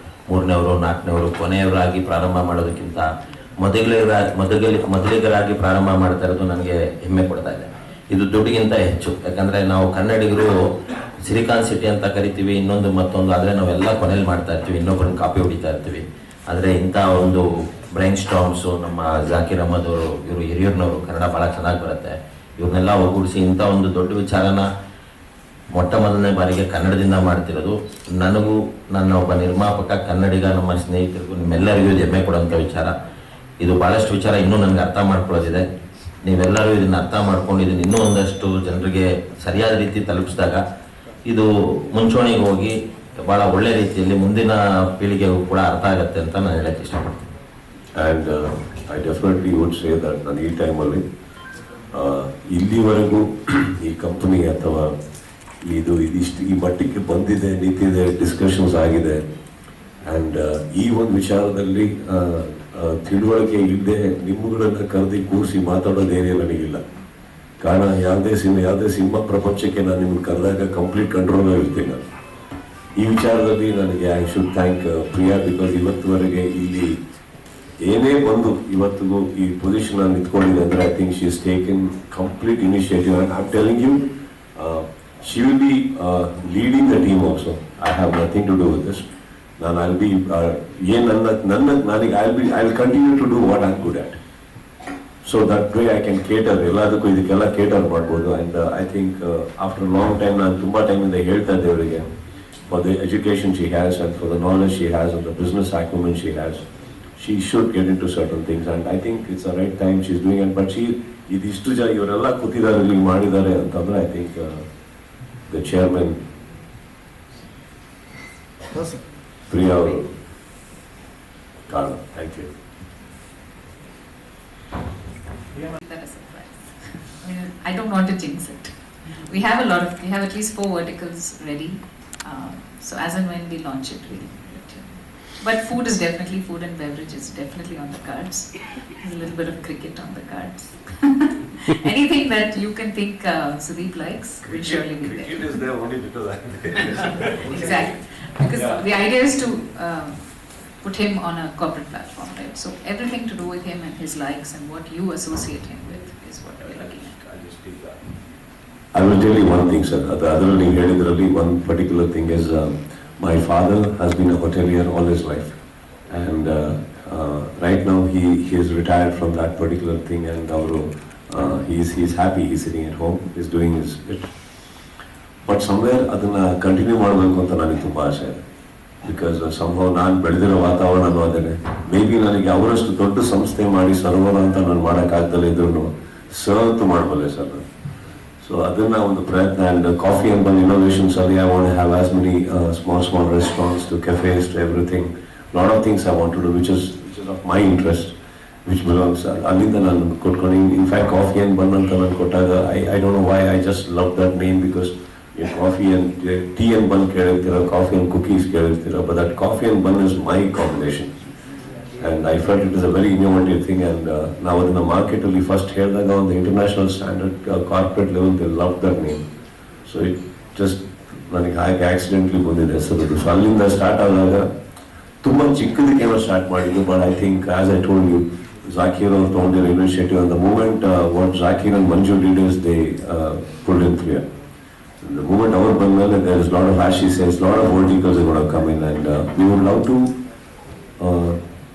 3ನೇವರು 4ನೇವರು ಕೊನೆಯವರಾಗಿ ಪ್ರಾರಂಭ ಮಾಡೋದಕ್ಕಿಂತ ಮೊದಲಿಗರಾಗಿ ಪ್ರಾರಂಭ ಮಾಡ್ತಾ ಇರೋದು ನನಗೆ ಹೆಮ್ಮೆ ಕೊಡ್ತಾ ಇದೆ. ಇದು ದುಡ್ಡಿಗಿಂತ ಹೆಚ್ಚು. ಯಾಕಂದರೆ ನಾವು ಕನ್ನಡಿಗರು ಸಿಲಿಕಾನ್ ಸಿಟಿ ಅಂತ ಕರಿತೀವಿ, ಇನ್ನೊಂದು ಮತ್ತೊಂದು, ಆದರೆ ನಾವೆಲ್ಲ ಕೊನೆಯಲ್ಲಿ ಮಾಡ್ತಾ ಇರ್ತೀವಿ, ಇನ್ನೊಬ್ಬರನ್ನ ಕಾಪಿ ಹೊಡಿತಾ ಇರ್ತೀವಿ. ಆದರೆ ಇಂಥ ಒಂದು ಬ್ರೈನ್ ಸ್ಟಾಮ್ಸು, ನಮ್ಮ ಜಾಕೀರ್ ಅಹಮದ್ ಅವರು, ಇವರು ಹಿರಿಯೂರಿನವರು, ಕನ್ನಡ ಭಾಳ ಚೆನ್ನಾಗಿ ಬರುತ್ತೆ, ಇವ್ರನ್ನೆಲ್ಲ ಒಗ್ಗೂಡಿಸಿ ಇಂಥ ಒಂದು ದೊಡ್ಡ ವಿಚಾರನ ಮೊಟ್ಟ ಮೊದಲನೇ ಬಾರಿಗೆ ಕನ್ನಡದಿಂದ ಮಾಡ್ತಿರೋದು ನನಗೂ, ನನ್ನ ಒಬ್ಬ ನಿರ್ಮಾಪಕ, ಕನ್ನಡಿಗ, ನಮ್ಮ ಸ್ನೇಹಿತರಿಗೂ, ನಿಮ್ಮೆಲ್ಲರಿಗೂ ಇದು ಹೆಮ್ಮೆ ಕೊಡೋಂಥ ವಿಚಾರ. ಇದು ಭಾಳಷ್ಟು ವಿಚಾರ ಇನ್ನೂ ನನಗೆ ಅರ್ಥ ಮಾಡ್ಕೊಳ್ಳೋದಿದೆ. ನೀವೆಲ್ಲರೂ ಇದನ್ನು ಅರ್ಥ ಮಾಡ್ಕೊಂಡು ಇದನ್ನು ಇನ್ನೂ ಒಂದಷ್ಟು ಜನರಿಗೆ ಸರಿಯಾದ ರೀತಿ ತಲುಪಿಸಿದಾಗ ಇದು ಮುಂಚೂಣಿಗೆ ಹೋಗಿ ಭಾಳ ಒಳ್ಳೆ ರೀತಿಯಲ್ಲಿ ಮುಂದಿನ ಪೀಳಿಗೆಗೂ ಕೂಡ ಅರ್ಥ ಆಗುತ್ತೆ ಅಂತ ನಾನು ಹೇಳಕ್ಕೆ ಇಷ್ಟಪಡ್ತೀನಿ. And I definitely would say that ನಾನು ಈ ಟೈಮಲ್ಲಿ ಇಲ್ಲಿವರೆಗೂ ಈ ಕಂಪನಿ ಅಥವಾ ಇದಿಷ್ಟು ಈ ಮಟ್ಟಕ್ಕೆ ಬಂದಿದೆ, ನಿಂತಿದೆ, ಡಿಸ್ಕಷನ್ಸ್ ಆಗಿದೆ. ಆ್ಯಂಡ್ ಈ ಒಂದು ವಿಚಾರದಲ್ಲಿ ತಿಳುವಳಿಕೆ ಇಲ್ಲದೆ ನಿಮ್ಮಗಳನ್ನು ಕರೆದಿ ಕೂರಿಸಿ ಮಾತಾಡೋದೇನೇ ನನಗಿಲ್ಲ. ಕಾರಣ ಯಾವುದೇ ಸಿನಿಮಾ ಪ್ರಪಂಚಕ್ಕೆ ನಾನು ನಿಮ್ಮನ್ನು ಕರೆದಾಗ ಕಂಪ್ಲೀಟ್ ಕಂಟ್ರೋಲ್ ಇರ್ತೀನಿ ನಾನು. ಈ ವಿಚಾರದಲ್ಲಿ ನನಗೆ I should thank Priya, because ಇವತ್ತುವರೆಗೆ ಇಲ್ಲಿ ಏನೇ ಬಂದು ಇವತ್ತಿಗೂ ಈ ಪೊಸಿಷನ್ ನಾನು ನಿಂತ್ಕೊಂಡಿದೆ ಅಂದರೆ I think she is taken complete initiative. And I am telling you, she will be leading the team also. I have nothing to do with this. ನಾನು I will continue to do what I am good at. So that way I can cater, ಎಲ್ಲದಕ್ಕೂ ಇದಕ್ಕೆಲ್ಲ cater ಮಾಡ್ಬೋದು. And I think after long time ನಾನು ತುಂಬ ಟೈಮಿಂದ ಹೇಳ್ತಾ ಇದ್ದೆ ಅವರಿಗೆ, for the education she has and for the knowledge she has and the business acumen she has, she should get in to certain things. And I think it's a right time she is doing. And but ಇದಿಷ್ಟು ಜನ ಇವರೆಲ್ಲ ಕೂತಿದ್ದಾರೆ, ಇಲ್ಲಿ ಮಾಡಿದ್ದಾರೆ ಅಂತಂದರೆ I think the chairman Priya ಅವರು ಕಾರಣ. Thank you. I don't want to jinx it. We have at least 4 verticals ready. So as and when we launch it, we'll let you know. But food and beverage is definitely on the cards. There's a little bit of cricket on the cards. Anything that you can think Sudeep likes will surely be there. Cricket is there only because I am there. Exactly. Because the idea is to put him on a corporate platform, right? So everything to do with him and his likes and what you associate him with is what we're looking at. I will tell you one thing, sir. The other thing, one particular thing is my father has been a hotelier all his life, and right now he is retired from that particular thing, and he's happy. He's sitting at home. He's doing his bit. But somewhere ಅದನ್ನ continue ಮಾಡಬೇಕು ಅಂತ ನನಗೆ ತುಂಬ ಆಸೆ ಇದೆ. Because ಸಂಭವ ನಾನು ಬೆಳೆದಿರೋ ವಾತಾವರಣ ಅದೇ. ಮೇ ಬಿ ನನಗೆ ಅವರಷ್ಟು ದೊಡ್ಡ ಸಂಸ್ಥೆ ಮಾಡಿ ಸರ್ವರ ಅಂತ ನಾನು ಮಾಡೋಕ್ಕಾಗ್ದಲ್ಲ ಇದ್ರೂ ಸರ್ವ್ ಮಾಡಬಲ್ಲೆ ಸರ್ ನಾನು. ಸೊ ಅದನ್ನ ಒಂದು ಪ್ರಯತ್ನ. And coffee and bun innovations ಅಲ್ಲಿ I want have as many small restaurants to cafes to everything. Lot of things I want to do which is of my interest, which belongs. ಅಲ್ಲಿಂದ ನಾನು ಕೊಟ್ಕೊಂಡು in fact coffee and ಬನ್ ಅಂತ ನಾನು ಕೊಟ್ಟಾಗ I don't know why I just love that name. Because coffee and tea and bun ಕೇಳಿರ್ತೀರ, coffee and cookies ಕೇಳಿರ್ತೀರ, but that coffee and bun is my combination. And I felt it is a very innovative thing, and now in the market only first ಹೇಳಿದಾಗ on the international standard corporate level they love that name. So it just ನನಗೆ ಹಾಗೆ accidentally ಬಂದಿದೆ ಹೆಸರು. So ಅಲ್ಲಿಂದ start ಆದಾಗ ತುಂಬ ಚಿಕ್ಕದಕ್ಕೆ start ಮಾಡಿದ್ದು. But I think as I told you, Zakir ಅವರು ತೊಗೊಂಡಿರೋ initiative and the moment what Zakir and Manju did is they pulled in clear. The moment our ಬಂದ್ಮೇಲೆ there is a lot of, as she says, lot of verticals are going to come in, and we would love to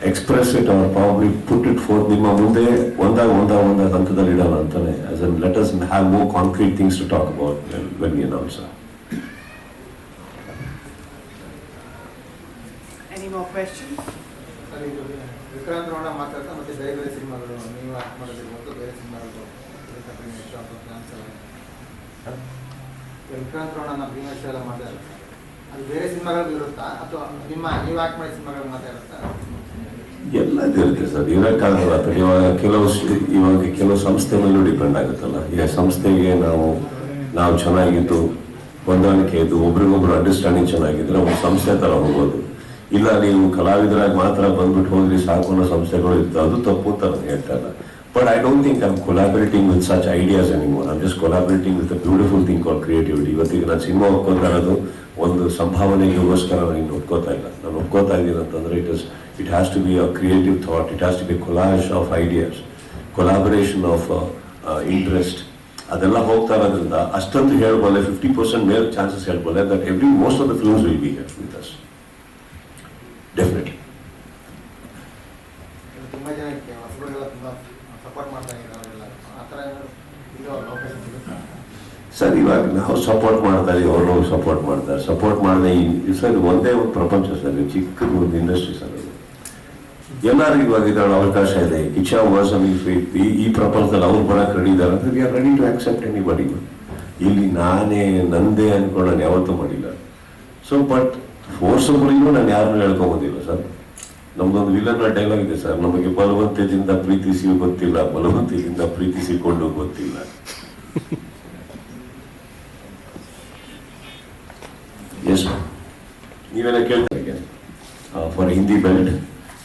express it or probably put it forth ನಿಮ್ಮ ಮುಂದೆ ಒಂದಾಗ ಹಂತದಲ್ಲಿ ಇಡೋಣ ಅಂತಾನೆ. As in, let us have more concrete things to talk about when we announce. Any more questions? Vikrant Ron ಮಾತಾಡ್ತಾ ಮತ್ತೆ ಬೇರೆ ಬೇರೆ ಸಿನಿಮಾಗಳು ನೀವು ಆಕ್ಟ್ ಮಾಡೋದಿರ್ಬೋದು, ಬೇರೆ ಸಿನಿಮಾಗಳು ಪ್ಲಾನ್ಸ್ ಎಲ್ಲ ವಿಕ್ರಾಂತ್ ರೋಣನ ಭೀಮೇಶ್ ಎಲ್ಲ ಮಾತಾಡ ಅದು ಬೇರೆ ಸಿನಿಮಾಗಳು ಇರುತ್ತಾ ಅಥವಾ ನೀವು ಆಕ್ಟ್ ಮಾಡಿದ ಸಿನಿಮಾಗಳು ಮಾತಾಡುತ್ತಾ? ಎಲ್ಲ ಇರುತ್ತೆ ಸರ್, ಇರೋಕ್ಕಾಗಲ್ಲ. ಇವಾಗ ಕೆಲವು ಸಂಸ್ಥೆ ಮೇಲೂ ಡಿಪೆಂಡ್ ಆಗುತ್ತಲ್ಲ. ಈಗ ಸಂಸ್ಥೆಗೆ ನಾವು ಚೆನ್ನಾಗಿದ್ದು ಹೊಂದಾಣಿಕೆ ಇದ್ದು ಒಬ್ರಿಗೊಬ್ರು ಅಂಡರ್ಸ್ಟ್ಯಾಂಡಿಂಗ್ ಚೆನ್ನಾಗಿದ್ರೆ ಒಂದು ಸಂಸ್ಥೆ ಥರ ಹೋಗ್ಬೋದು. ಇಲ್ಲ ನೀವು ಕಲಾವಿದರಾಗಿ ಮಾತ್ರ ಬಂದ್ಬಿಟ್ಟು ಹೋದ್ರಿ ಸಾಕು ಅನ್ನೋ ಸಂಸ್ಥೆಗಳು ಇರ್ತವೆ, ಅದು ತಪ್ಪು ಅಂತ ನಾನು ಹೇಳ್ತಾ ಇಲ್ಲ. But I don't think I'm collaborating with such ideas anymore. I'm just collaborating with a beautiful thing called creativity. ಇವತ್ತಿಗೆ ನಾನು ಸಿನಿಮಾ ಒಪ್ಕೋತಾ ಇರೋದು ಒಂದು ಸಂಭಾವನೆಗೋಸ್ಕರ ನಾನು ಇನ್ನು ಒಪ್ಕೋತಾ ಇಲ್ಲ. ನಾನು ಒಪ್ಕೋತಾ ಇದ್ದೀನಿ ಅಂತಂದರೆ it has to be a creative thought, it has to be a collage of ideas, collaboration of interest. ಅದೆಲ್ಲ ಹೋಗ್ತಾ ಇರೋದ್ರಿಂದ ಅಷ್ಟೊಂದು ಹೇಳ್ಬೋಲೆ 50% ಮೇಲೆ chances ಹೇಳ್ಬೋಲೆ that most of the films will be here with us. Definitely. ತುಂಬ ಜನಕ್ಕೆ ಹೊಸಬರಿಗೆಲ್ಲ ತುಂಬ ಸಪೋರ್ಟ್ ಮಾಡ್ತಾ ಇದ್ದಾರೆ, ಆ ಥರ ಇರೋ ಅವಕಾಶ ಸಿಗುತ್ತಾ? ಸರ್, ಇವಾಗ ನಾವು ಸಪೋರ್ಟ್ ಮಾಡ್ತಾ ಇದೀವಿ, ಅವರು ಸಪೋರ್ಟ್ ಮಾಡ್ತಾರೆ. ಸಪೋರ್ಟ್ ಮಾಡದೆ ಸರ್ ಒಂದೇ ಒಂದು ಪ್ರಪಂಚ ಸರ್, ಚಿಕ್ಕದು ಒಂದು ಇಂಡಸ್ಟ್ರಿ ಸರ್. ಎಲ್ಲರೂ ಇವಾಗ ಇದರ ಅವಕಾಶ ಇದೆ. ಇಚ್ಛಾ ವಾಸ್ ಈ ಪ್ರಪಂಚದಲ್ಲಿ ಅವ್ರು ಬರಕ್ಕೆ ರೆಡಿ ಇದ್ದಾರೆ ಅಂದ್ರೆ we are ready to accept anybody. ಇಲ್ಲಿ ನಂದೇ ಅನ್ಕೊಂಡು ನಾನು ಯಾವತ್ತೂ ಮಾಡಿಲ್ಲ. ಸೊ ಬಟ್ ಫೋರ್ಸಬಲಿಗೂ ನಾನು ಯಾರನ್ನೂ ಹೇಳ್ಕೊಂಬೋದಿಲ್ಲ ಸರ್. ನಮ್ದೊಂದು ವಿಲನ್ ಡೈಲಾಗ್ ಇದೆ ಸರ್, ನಮಗೆ ಬಲವಂತದಿಂದ ಪ್ರೀತಿಸಿ ಗೊತ್ತಿಲ್ಲ, ಬಲವಂತದಿಂದ ಪ್ರೀತಿಸಿಕೊಂಡು ಗೊತ್ತಿಲ್ಲ. ಎಸ್, ನೀವೆಲ್ಲ ಕೇಳ್ತಾರೆ for Hindi belt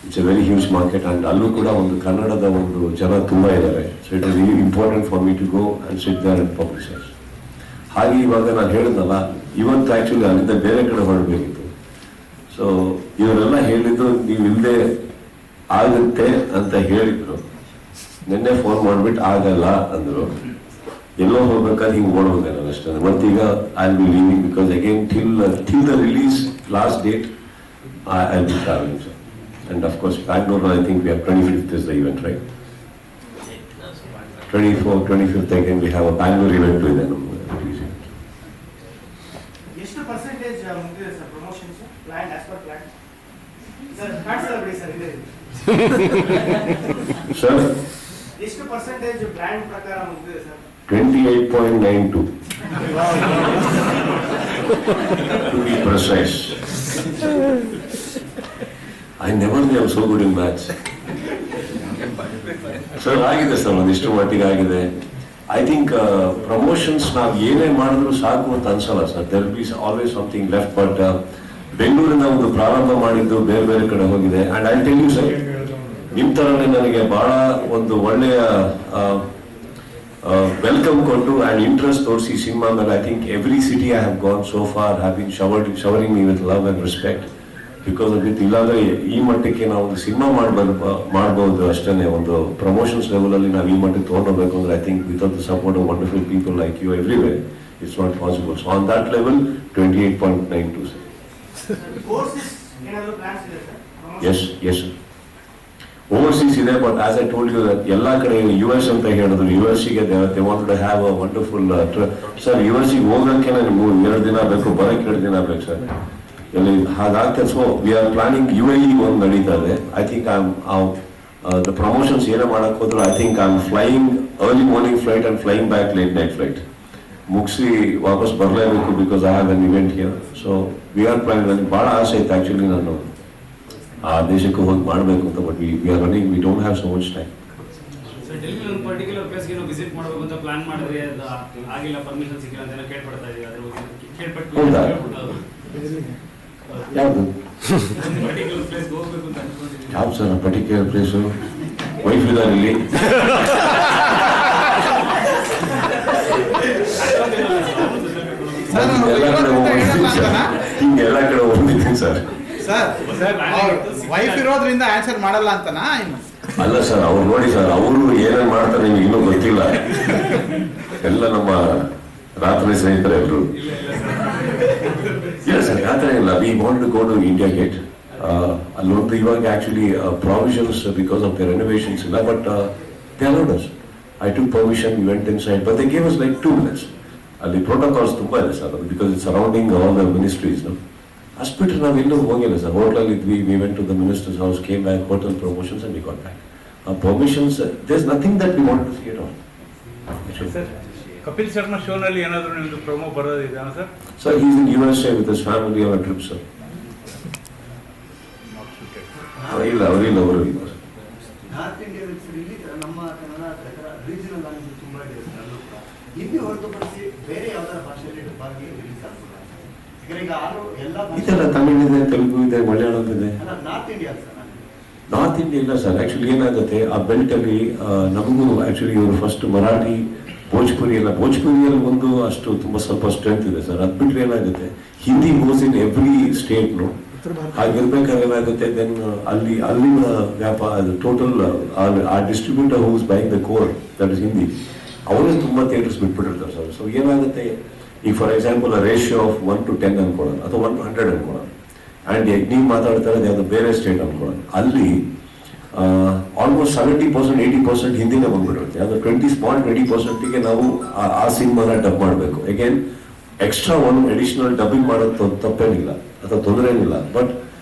it's a very huge market and ಅಲ್ಲೂ ಕೂಡ ಒಂದು ಕನ್ನಡದ ಒಂದು ಜನ ತುಂಬ ಇದ್ದಾರೆ. So it is really important for me to go and sit there and publishers. ಹಾಗೆ ಇವಾಗ ನಾನು ಹೇಳಿದ್ನಲ್ಲ, ಇವತ್ತು ಆ್ಯಕ್ಚುಲಿ ಅಲ್ಲಿಂದ ಬೇರೆ ಕಡೆ ಹೊರಡಬೇಕಿತ್ತು. ಸೊ ಇವರೆಲ್ಲ ಹೇಳಿದ್ದು ನೀವು ಇಲ್ಲದೆ ಆಗುತ್ತೆ ಅಂತ ಹೇಳಿದ್ರು. ನಿನ್ನೆ ಫೋನ್ ಮಾಡಿಬಿಟ್ಟು ಆಗಲ್ಲ ಅಂದರು. ಎಲ್ಲೋ ಹೋಗ್ಬೇಕಾದ್ರೆ ಹಿಂಗೆ ಓಡೋದೆ ನಾನು ಅಷ್ಟೇ. ಮತ್ತೀಗ I will be leaving because again till the release last date I will be travelling sir. And of course, Bangalore, I think we have 25th is the event, right? 24th, 25th again, we have a Bangalore event with them. ಎಷ್ಟು percentage ಮುಗಿದಿದೆ sir promotions plan as per plan sir? ಕಾಣಿಸಲ್ಲ ಬಿಡಿ sir, ಇದೆ sir. ಎಷ್ಟು percentage plan ಪ್ರಕಾರ ಮುಗಿದಿದೆ sir? 28.92 to be precise. I never knew I was so good in maths. Sir ಆಗಿದೆ sir, ಒಂದಿಷ್ಟು ಮಟ್ಟಿಗೆ ಆಗಿದೆ. ಐ ಥಿಂಕ್ ಪ್ರಮೋಷನ್ಸ್ ನಾವು ಏನೇ ಮಾಡಿದ್ರು ಸಾಕು ಅಂತ ಅನ್ಸಲ್ಲ sir. There be always something left. But ಬೆಂಗಳೂರಿನ ಒಂದು ಪ್ರಾರಂಭ ಮಾಡಿದ್ದು ಬೇರೆ ಬೇರೆ ಕಡೆ ಹೋಗಿದೆ. And I tell you sir, ನಿಮ್ಮ ಥರನೇ ನನಗೆ ಬಹಳ ಒಂದು ಒಳ್ಳೆಯ ವೆಲ್ಕಮ್ ಕೊಟ್ಟು ಆ್ಯಂಡ್ ಇಂಟ್ರೆಸ್ಟ್ ತೋರಿಸಿ ಸಿನಿಮಾ ಮೇಲೆ. I think every city I have gone so far have been showering me with love and respect. Because of it. ಇಲ್ಲಾಂದ್ರೆ ಈ ಮಟ್ಟಕ್ಕೆ ನಾವು ಒಂದು ಸಿನಿಮಾ ಮಾಡ್ಬೋದು ಅಷ್ಟೇ. ಒಂದು ಪ್ರಮೋಷನ್ಸ್ ಲೆವೆಲಲ್ಲಿ ನಾವು ಈ ಮಟ್ಟಕ್ಕೆ ತೊಗೊಂಡೋಗ್ಬೇಕು ಅಂದ್ರೆ I think without the support of wonderful people like you everywhere it's not possible. So on that level 28.92 sir. Yes yes overseas ಇದೆ. But as I told you that ಎಲ್ಲ ಕಡೆ US ಅಂತ ಹೇಳಿದ್ರು. US-ಗೆ they wanted to have a wonderful sir. US-ಗೆ ಹೋಗೋಕ್ಕೆ ನನಗೆ 2 ದಿನ ಬೇಕು, ಬರೋಕ್ಕೆ 2 ದಿನ ಬೇಕು ಸರ್. ಎಲ್ಲಿ ಹಾಗಾಗ್ತದೆ. So we are planning UAE ಒಂದು ನಡೀತಾ ಇದೆ. ಐ ಥಿಂಕ್ ದ ಪ್ರಮೋಷನ್ಸ್ ಏನೇ ಮಾಡಕ್ಕೆ ಹೋದ್ರು I think I am flying early morning flight and flying back late night flight ಮುಗಿಸಿ ವಾಪಸ್ ಬರಲೇಬೇಕು because I have an event here. So we are planning. ನನಗೆ ಭಾಳ ಆಸೆ ಇತ್ತು ಆ್ಯಕ್ಚುಲಿ ನಾನು ಆ ದೇಶಕ್ಕೆ ಹೋಗಿ ಮಾಡಬೇಕು ಅಂತ. But we are running, we don't have so much time. Sir, Delhi ಒಂದು ಪರ್ಟಿಕ್ಯುಲರ್ ಪ್ಲೇಸ್ಗೆ ನಾವು ವಿಸಿಟ್ ಮಾಡಬೇಕು ಅಂತ ಪ್ಲಾನ್ ಮಾಡಿದ್ರೆ ಅದು ಆಗಿಲ್ಲ, ಪರ್ಮಿಷನ್ ಸಿಕ್ಕಿಲ್ಲ ಅಂತ ಕೇಳ್ಪಡ್ತಾ ಇದೀವಿ. ಅದ್ರ ಬಗ್ಗೆ ಕೇಳ್ಪಟ್ಟು ಯಾವುದು ಪರ್ಟಿಕ್ಯುಲರ್ ಪ್ಲೇಸ್ಗೆ ಹೋಗ್ಬೇಕು ಅಂತ ಅನ್ಕೊಂಡಿದ್ದೀವಿ. ಯಾವ್ದು ಸರ್ ಪರ್ಟಿಕ್ಯುಲರ್ ಪ್ಲೇಸು? ವೈಫ್ ಇದ್ದಾರೆ ಇಲ್ಲಿ. ಎಲ್ಲ ಕಡೆ ಹೋಗ್ತಿದ್ದೀನಿ ಸರ್. ವೈಫ್ ಇರೋದ್ರಿಂದ ಆನ್ಸರ್ ಮಾಡಲ್ಲ ಅಂತನಾ? ಅಲ್ಲ ಸರ್, ಅವ್ರು ನೋಡಿ ಸರ್, ಅವರು ಏನೇನು ಮಾಡ್ತಾರೆ ನಿಮ್ಗೆ ಇನ್ನೂ ಗೊತ್ತಿಲ್ಲ. ಎಲ್ಲ ನಮ್ಮ ರಾತ್ರಿ ಸ್ನೇಹಿತರೆ ಎಲ್ಲರೂ. ಇಲ್ಲ ಸರ್, ಆ ಥರ ಇಲ್ಲ. We want to go to India gate. ಅಲ್ಲೊಂದು ಇವಾಗ actually provisions because of the renovations ಇಲ್ಲ, but they allowed us. I took permission, we went inside, but they gave us like 2 minutes. ಅಲ್ಲಿ ಪ್ರೋಟೋಕಾಲ್ಸ್ ತುಂಬ ಇದೆ sir, ಅದು because it's surrounding all the ministries. ಅಷ್ಟು ಬಿಟ್ಟರೆ ನಾವು ಎಲ್ಲೂ ಹೋಗಿಲ್ಲ ಸರ್. ಹೋಟ್ಲಲ್ಲಿ ಇದ್ವಿ, we went to the minister's house, came back, hotel promotions and we got back. Permissions, there is nothing that we want to see it all. Sir, Kapil Sharma ಶೋನಲ್ಲಿ ಏನಾದರೂ ನಿಮ್ಮದು ಪ್ರೊಮೋ ಬರೋದಿದೆಯಾ sir? Sir, is in USA with his family on a trip sir. ಇಲ್ಲ ಅವರಿಲ್ಲ. North India ಇಲ್ಲಿ ನಮ್ಮ Kannada regional language ತುಂಬ ಇದೆ. ಹಿಂದಿ ಹೊರತುಪಡಿಸಿ ಬೇರೆ ಯಾವ್ದಾರ ಭಾಷೆಯಲ್ಲಿ ಡಬ್ಬಾಗಿ ರಿಲೀಸ್ ಆಗ್ತದೆ? ಈಗ ಎಲ್ಲ ಇದೆಲ್ಲ ತಮಿಳ್ ಇದೆ, ತೆಲುಗು ಇದೆ, ಮಲಯಾಳಂ ಇದೆ. North India sir, north India ಇಲ್ಲ ಸರ್. ಆಕ್ಚುಲಿ ಏನಾಗುತ್ತೆ, ಆ ಬೆಲ್ಟಲ್ಲಿ ನಮಗೂ ಆಕ್ಚುಲಿ ಇವರು ಫಸ್ಟ್ ಮರಾಠಿ, ಭೋಜ್ಪುರಿ ಎಲ್ಲ, ಭೋಜ್ಪುರಿಯಲ್ಲಿ ಒಂದು ಅಷ್ಟು ತುಂಬ ಸ್ವಲ್ಪ ಸ್ಟ್ರೆಂತ್ ಇದೆ ಸರ್. ಅದು ಬಿಟ್ಟರೆ ಏನಾಗುತ್ತೆ, ಹಿಂದಿ ಗೋಸ್ ಇನ್ ಎವ್ರಿ ಸ್ಟೇಟ್ನು. ಹಾಗಿರ್ಬೇಕಾದ್ರೆ ಏನಾಗುತ್ತೆ, ದೆನ್ ಅಲ್ಲಿನ ವ್ಯಾಪಾರ ಟೋಟಲ್ ಆ distributor who's buying the core that is Hindi, ಅವರೇ ತುಂಬ ಥಿಯೇಟರ್ಸ್ ಬಿಟ್ಬಿಟ್ಟಿರ್ತಾರೆ ಸರ್. ಸೊ ಏನಾಗುತ್ತೆ, ಈಗ for example ratio of 1 to 10 ಅನ್ಕೊಳ್ಳೋಣ, ಅಥವಾ 1 to 100 ಅನ್ಕೊಳ್ಳೋಣ. ಆ್ಯಂಡ್ ನೀವು ಮಾತಾಡ್ತಾ ಇರೋದು ಯಾವುದು ಬೇರೆ ಸ್ಟೇಟ್ ಅನ್ಕೊಳ್ಳೋಣ, ಅಲ್ಲಿ ಆಲ್ಮೋಸ್ಟ್ 70%, 80% ಹಿಂದಿನೇ ಬಂದ್ಬಿಟ್ಟಿರುತ್ತೆ. ಅದು 20% ನಾವು ಆ ಸಿನಿಮಾನ ಡಬ್ ಮಾಡಬೇಕು. ಅಗೇನ್ ಎಕ್ಸ್ಟ್ರಾ ಒಂದು ಅಡಿಷನಲ್ ಡಬ್ಬಿಂಗ್ ಮಾಡೋದು ತಪ್ಪೇನಿಲ್ಲ ಅಥವಾ ತೊಂದರೆ ಏನಿಲ್ಲ, but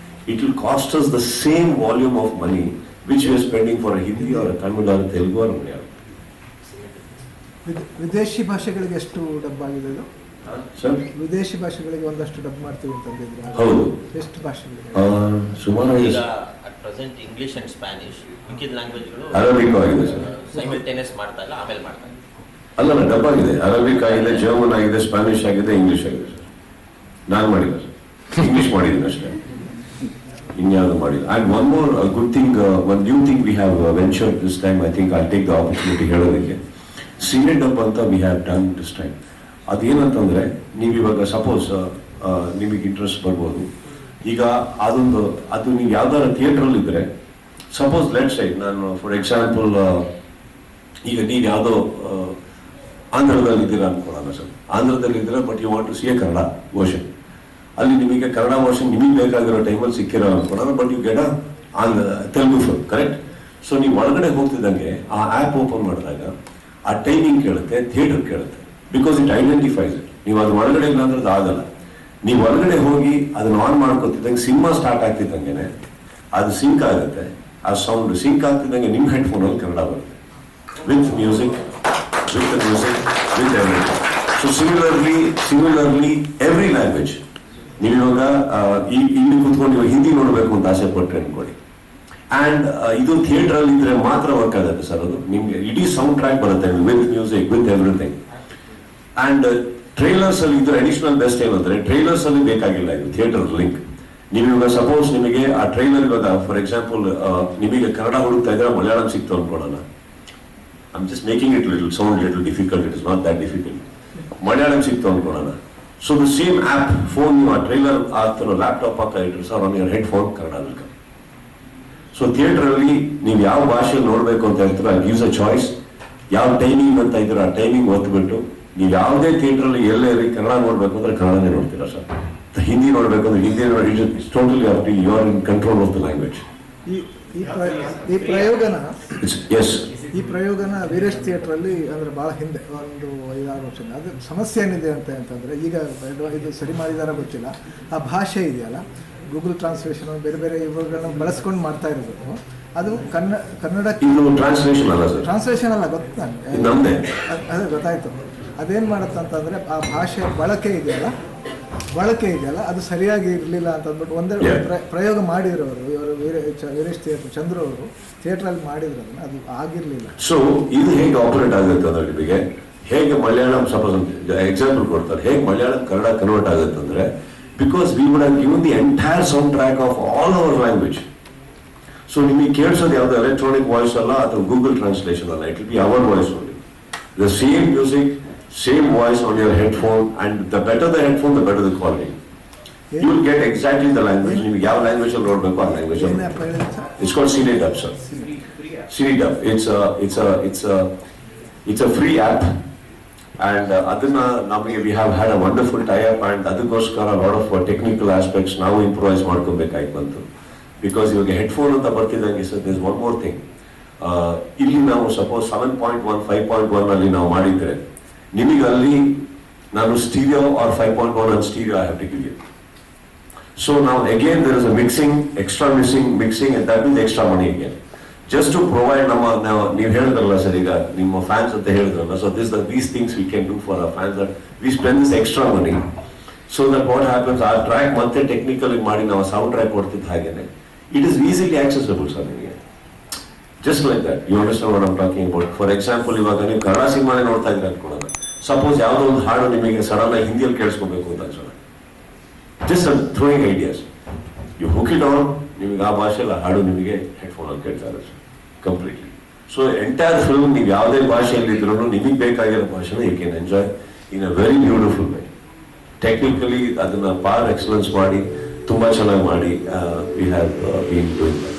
it will cost us the same volume of money which you are spending for Hindi or Tamil or Telugu or Malayalam. ವಿದೇಶಿ ಭಾಷೆಗಳಿಗೆ ಎಷ್ಟು ಡಬ್ ಆಗಿದೆ ಇದು ಸರ್? ವಿದೇಶಿ ಭಾಷೆಗಳಿಗೆ ಒಂದಷ್ಟು ಡಬ್ ಮಾಡ್ತೀವಿ ಅಂತಂದಿದ್ರೆ ಹೌದು. ಎಷ್ಟು ಭಾಷೆಗಳಿಗೆ? ಸುಮಾರು at present English and Spanish ಮಿಕ್ಕಿದ ಲ್ಯಾಂಗ್ವೇಜ್ಗಳು ಅರಬಿಕ್ ಆಗಿದೆ ಸರ್. ಸೈಮಲ್ಟೇನಿಯಸ್ ಮಾಡ್ತಾ ಇಲ್ಲ, ಆಮೇಲೆ ಮಾಡ್ತಾ ಇಲ್ಲ. ಅಲ್ಲ, ಡಬ್ ಆಗಿದೆ. ಅರಬಿಕ್ ಆಗಿದೆ, ಜರ್ಮನ್ ಆಗಿದೆ, ಸ್ಪ್ಯಾನಿಷ್ ಆಗಿದೆ, ಇಂಗ್ಲಿಷ್ ಆಗಿದೆ ಸರ್. ನಾನು ಮಾಡಿಲ್ಲ ಸರ್, ಇಂಗ್ಲಿಷ್ ಮಾಡಿದ್ದೀನಿ ಅಷ್ಟೇ, ಇನ್ಯಾವುದು ಮಾಡಿಲ್ಲ. And one more good thing, one new thing we have ventured this time. I think I take the opportunity ಹೇಳೋದಕ್ಕೆ. ಸೀನಿಯರ್ ಡಬ್ ಅಂತ we have done this time. ಅದೇನಂತಂದರೆ, ನೀವು ಇವಾಗ ಸಪೋಸ್ ನಿಮಗೆ ಇಂಟ್ರೆಸ್ಟ್ ಬರ್ಬೋದು. ಈಗ ಅದು ನೀವು ಯಾವ್ದಾರ ಥಿಯೇಟ್ರಲ್ಲಿ ಇದ್ದರೆ, ಸಪೋಸ್ ಲೆಟ್ ಸೈಡ್ ನಾನು ಫಾರ್ ಎಕ್ಸಾಂಪಲ್, ಈಗ ನೀವು ಯಾವುದೋ ಆಂಧ್ರದಲ್ಲಿ ಇದ್ದೀರಾ ಅನ್ಕೊಳ್ಳೋಣ ಸರ್. ಆಂಧ್ರದಲ್ಲಿ ಇದ್ದೀರಾ, but you want to see a Kannada version. ಅಲ್ಲಿ ನಿಮಗೆ ಕನ್ನಡ ವರ್ಷನ್ ನಿಮಗೆ ಬೇಕಾಗಿರೋ ಟೈಮಲ್ಲಿ ಸಿಕ್ಕಿರೋ ಅನ್ಕೊಳ್ಳೋಣ, but you get Telugu film, correct? So ನೀವು ಒಳಗಡೆ ಹೋಗ್ತಿದ್ದಂಗೆ ಆ ಆ್ಯಪ್ ಓಪನ್ ಮಾಡಿದಾಗ ಆ ಟೈಮಿಂಗ್ ಕೇಳುತ್ತೆ, ಥಿಯೇಟರ್ ಕೇಳುತ್ತೆ, ಬಿಕಾಸ್ ಇಟ್ ಐಡೆಂಟಿಫೈಸ್ ಇಟ್. ನೀವು ಅದು ಒಳಗಡೆ ಇಲ್ಲ ಅಂದ್ರೆ ಅದು ಆಗಲ್ಲ. ನೀವು ಒಳಗಡೆ ಹೋಗಿ ಅದನ್ನು ಆನ್ ಮಾಡ್ಕೊತಿದ್ದಂಗೆ ಸಿನಿಮಾ ಸ್ಟಾರ್ಟ್ ಆಗ್ತಿದ್ದಂಗೆ ಅದು ಸಿಂಕ್ ಆಗುತ್ತೆ. ಆ ಸೌಂಡ್ ಸಿಂಕ್ ಆಗ್ತಿದ್ದಂಗೆ ನಿಮ್ಮ ಹೆಡ್ಫೋನಲ್ಲಿ ಕನ್ನಡ ಬರುತ್ತೆ, with music, with everything. So similarly every language. ನೀವು ಇವಾಗ ಇಲ್ಲಿ ಕೂತ್ಕೊಂಡು ಇವಾಗ ಹಿಂದಿ ನೋಡಬೇಕು ಅಂತ ಆಸೆ ಪಟ್ಟರೆ ಅನ್ಕೊಳ್ಳಿ, ಆ್ಯಂಡ್ ಇದು ಥಿಯೇಟ್ರಲ್ಲಿ ಇದ್ರೆ ಮಾತ್ರ ವರ್ಕ್ ಆಗುತ್ತೆ ಸರ್. ಅದು ನಿಮಗೆ ಇಡೀ ಸೌಂಡ್ ಟ್ರ್ಯಾಕ್ ಬರುತ್ತೆ with music, with everything. And trailers ಅಲ್ಲಿ ಇದ್ರ ಅಡಿಷನಲ್ ಬೆಸ್ಟ್ ಏನಂದ್ರೆ, ಟ್ರೈಲರ್ಸ್ ಅಲ್ಲಿ ಬೇಕಾಗಿಲ್ಲ ಇದು ಥಿಯೇಟರ್ ಲಿಂಕ್. ನೀವು ಇವಾಗ ಸಪೋಸ್ ನಿಮಗೆ ಆ ಟ್ರೈಲರ್ ಇವಾಗ ಫಾರ್ ಎಕ್ಸಾಂಪಲ್ ನಿಮಗೆ ಕನ್ನಡ ಹುಡುಕ್ತಾ ಇದ್ರೆ ಮಲಯಾಳಂ ಸಿಕ್ತು ಅನ್ಕೊಳ್ಳೋಣ. I'm just making it sound a little difficult. It is not that difficult. Malayalam siktu ankolana. So the same app, phone, you are trailer, or laptop, or on your headphone, Kannada will come. So theatre alli, ನೀವು ಯಾವ ಭಾಷೆ ನೋಡಬೇಕು ಅಂತ ಹೇಳ್ತೀರಾ, gives a choice. ಯಾವ timing ಅಂತ ಇದ್ರೆ ಆ ಟೈಮಿಂಗ್ ಓದ್ಬಿಟ್ಟು ನೀವು ಯಾವುದೇ ಥಿಯೇಟ್ರಲ್ಲಿ ಎಲ್ಲೇ ಕನ್ನಡ ನೋಡಬೇಕು ಅಂದ್ರೆ ಕನ್ನಡನೇ ನೋಡ್ತೀರಾ ಸರ್. ಹಿಂದಿ ನೋಡಬೇಕು ಅಂದ್ರೆ ಹಿಂದಿ ನೋಡಿ. It's totally up to you are in control of the language. ಈ ಪ್ರಯೋಗನ ವೀರೇಶ್ ಥಿಯೇಟ್ರಲ್ಲಿ ಅಂದರೆ ಭಾಳ ಹಿಂದೆ ಒಂದು 5-6 ವರ್ಷ. ಅದು ಸಮಸ್ಯೆ ಏನಿದೆ ಅಂತಂದರೆ, ಈಗ ಇದು ಸರಿ ಮಾಡಿದಾರ ಗೊತ್ತಿಲ್ಲ, ಆ ಭಾಷೆ ಇದೆಯಲ್ಲ, ಗೂಗಲ್ ಟ್ರಾನ್ಸ್ಲೇಷನ್ ಬೇರೆ ಬೇರೆ ಇವುಗಳನ್ನ ಬಳಸ್ಕೊಂಡು ಮಾಡ್ತಾ ಇರೋದು. ಅದು ಕನ್ನಡ ಟ್ರಾನ್ಸ್ಲೇಷನ್ ಅಲ್ಲ, ಗೊತ್ತು ನನಗೆ, ಅದೇ ಗೊತ್ತಾಯ್ತು. ಅದೇನು ಮಾಡುತ್ತೆ ಅಂತಂದರೆ, ಆ ಭಾಷೆ ಬಳಕೆ ಇದೆಯಲ್ಲ ಅದು ಸರಿಯಾಗಿ ಇರಲಿಲ್ಲ ಅಂತ ಅಂದ್ಬಿಟ್ಟು ಒಂದೆರಡು ಪ್ರಯೋಗ ಮಾಡಿದ್ರು ಅವರು. ಇವರು ವೀರೇಶ್ ಥಿಯೇಟರ್ ಚಂದ್ರು ಅವರು ಥಿಯೇಟ್ರಲ್ಲಿ ಮಾಡಿದ್ರು, ಅದು ಆಗಿರಲಿಲ್ಲ. ಸೊ ಇದು ಹೇಗೆ ಆಪರೇಟ್ ಆಗುತ್ತೆ ಅಂದ್ರೆ, ನಿಮಗೆ ಹೇಗೆ ಮಲಯಾಳಂ ಸಪೋಸ್ ಎಕ್ಸಾಂಪಲ್ ಕೊಡ್ತಾರೆ, ಹೇಗೆ ಮಲಯಾಳಂ ಕನ್ನಡ ಕನ್ವರ್ಟ್ ಆಗುತ್ತೆ ಅಂದ್ರೆ, because we would have given the entire sound track of all our language. So ನಿಮಗೆ ಕೇಳಿಸೋದು ಯಾವುದು ಎಲೆಕ್ಟ್ರಾನಿಕ್ ವಾಯ್ಸ್ ಅಲ್ಲ ಅಥವಾ ಗೂಗಲ್ ಟ್ರಾನ್ಸ್ಲೇಷನ್ ಅಲ್ಲ, it will be our voice only. The same music, same voice on your headphone, and the better the headphone, the better the quality. You will get exactly the language. You have language or not language. It's called CD Dub, sir. CD Dub. It's a free app, and we have had a wonderful tie-up, and adagoskara a lot of technical aspects now improvise ಮಾಡ್ಕೊಬೇಕಾಯ್ತು ಬಂತು. Because ಇವಾಗ headphone ಅಂತ ಬರ್ತಿದ್ದಂಗೆ sir this one more thing. ಇಲ್ಲಿ ನಾವು suppose 7.1 5.1 ಅಲ್ಲಿ ನಾವು ಮಾಡಿದ್ರೆ ನಿಮಗೆ ಅಲ್ಲಿ ನಾನು stereo R 5.1 and stereo I have to give you. So now again there is a mixing, extra mixing and that means extra money again. Just to provide ನೀವು ಹೇಳಿದ್ರಲ್ಲ ಸರ್ ಈಗ ನಿಮ್ಮ ಫ್ಯಾನ್ಸ್ ಅಂತ ಹೇಳಿದ್ರಲ್ಲ, so these things we can do for our fans, that we spend this extra money so that what happens, our track ಮತ್ತೆ technical ಮಾಡಿ ನಾವು sound track ಕೊಡ್ತಿದ್ದ ಹಾಗೇನೆ it is easily accessible sir ನಿಮಗೆ. Just like that, you understand what I'm talking about. For example, ಇವಾಗ ನೀವು ಕನ್ನಡ ಸಿನಿಮಾನೇ ನೋಡ್ತಾ ಇದ್ರೆ ಅನ್ಕೊಳ್ಳೋಣ, suppose ಯಾವುದೋ ಒಂದು ಹಾಡು ನಿಮಗೆ ಸಡನ್ ಆಗಿ ಹಿಂದಿಯಲ್ಲಿ ಕೇಳಿಸ್ಕೋಬೇಕು ಅಂತ ಅನ್ಸೋಣ, just throwing ideas, you hook it on, ನಿಮಗೆ ಆ ಭಾಷೆಯಲ್ಲಿ ಆ ಹಾಡು ನಿಮಗೆ ಹೆಡ್ಫೋನಲ್ಲಿ ಕೇಳ್ತಾ ಇರುತ್ತೆ ಕಂಪ್ಲೀಟ್ಲಿ. ಸೊ ಎಂಟೈರ್ ಫಿಲ್ಮ್ ನೀವು ಯಾವುದೇ ಭಾಷೆಯಲ್ಲಿ ಇದ್ರೂ ನಿಮಗೆ ಬೇಕಾಗಿರೋ ಭಾಷೆನ you can enjoy in a very beautiful way. Technically ಅದನ್ನ ಪಾರ್ ಎಕ್ಸಲೆನ್ಸ್ ಮಾಡಿ ತುಂಬಾ ಚೆನ್ನಾಗಿ ಮಾಡಿ we have been doing that.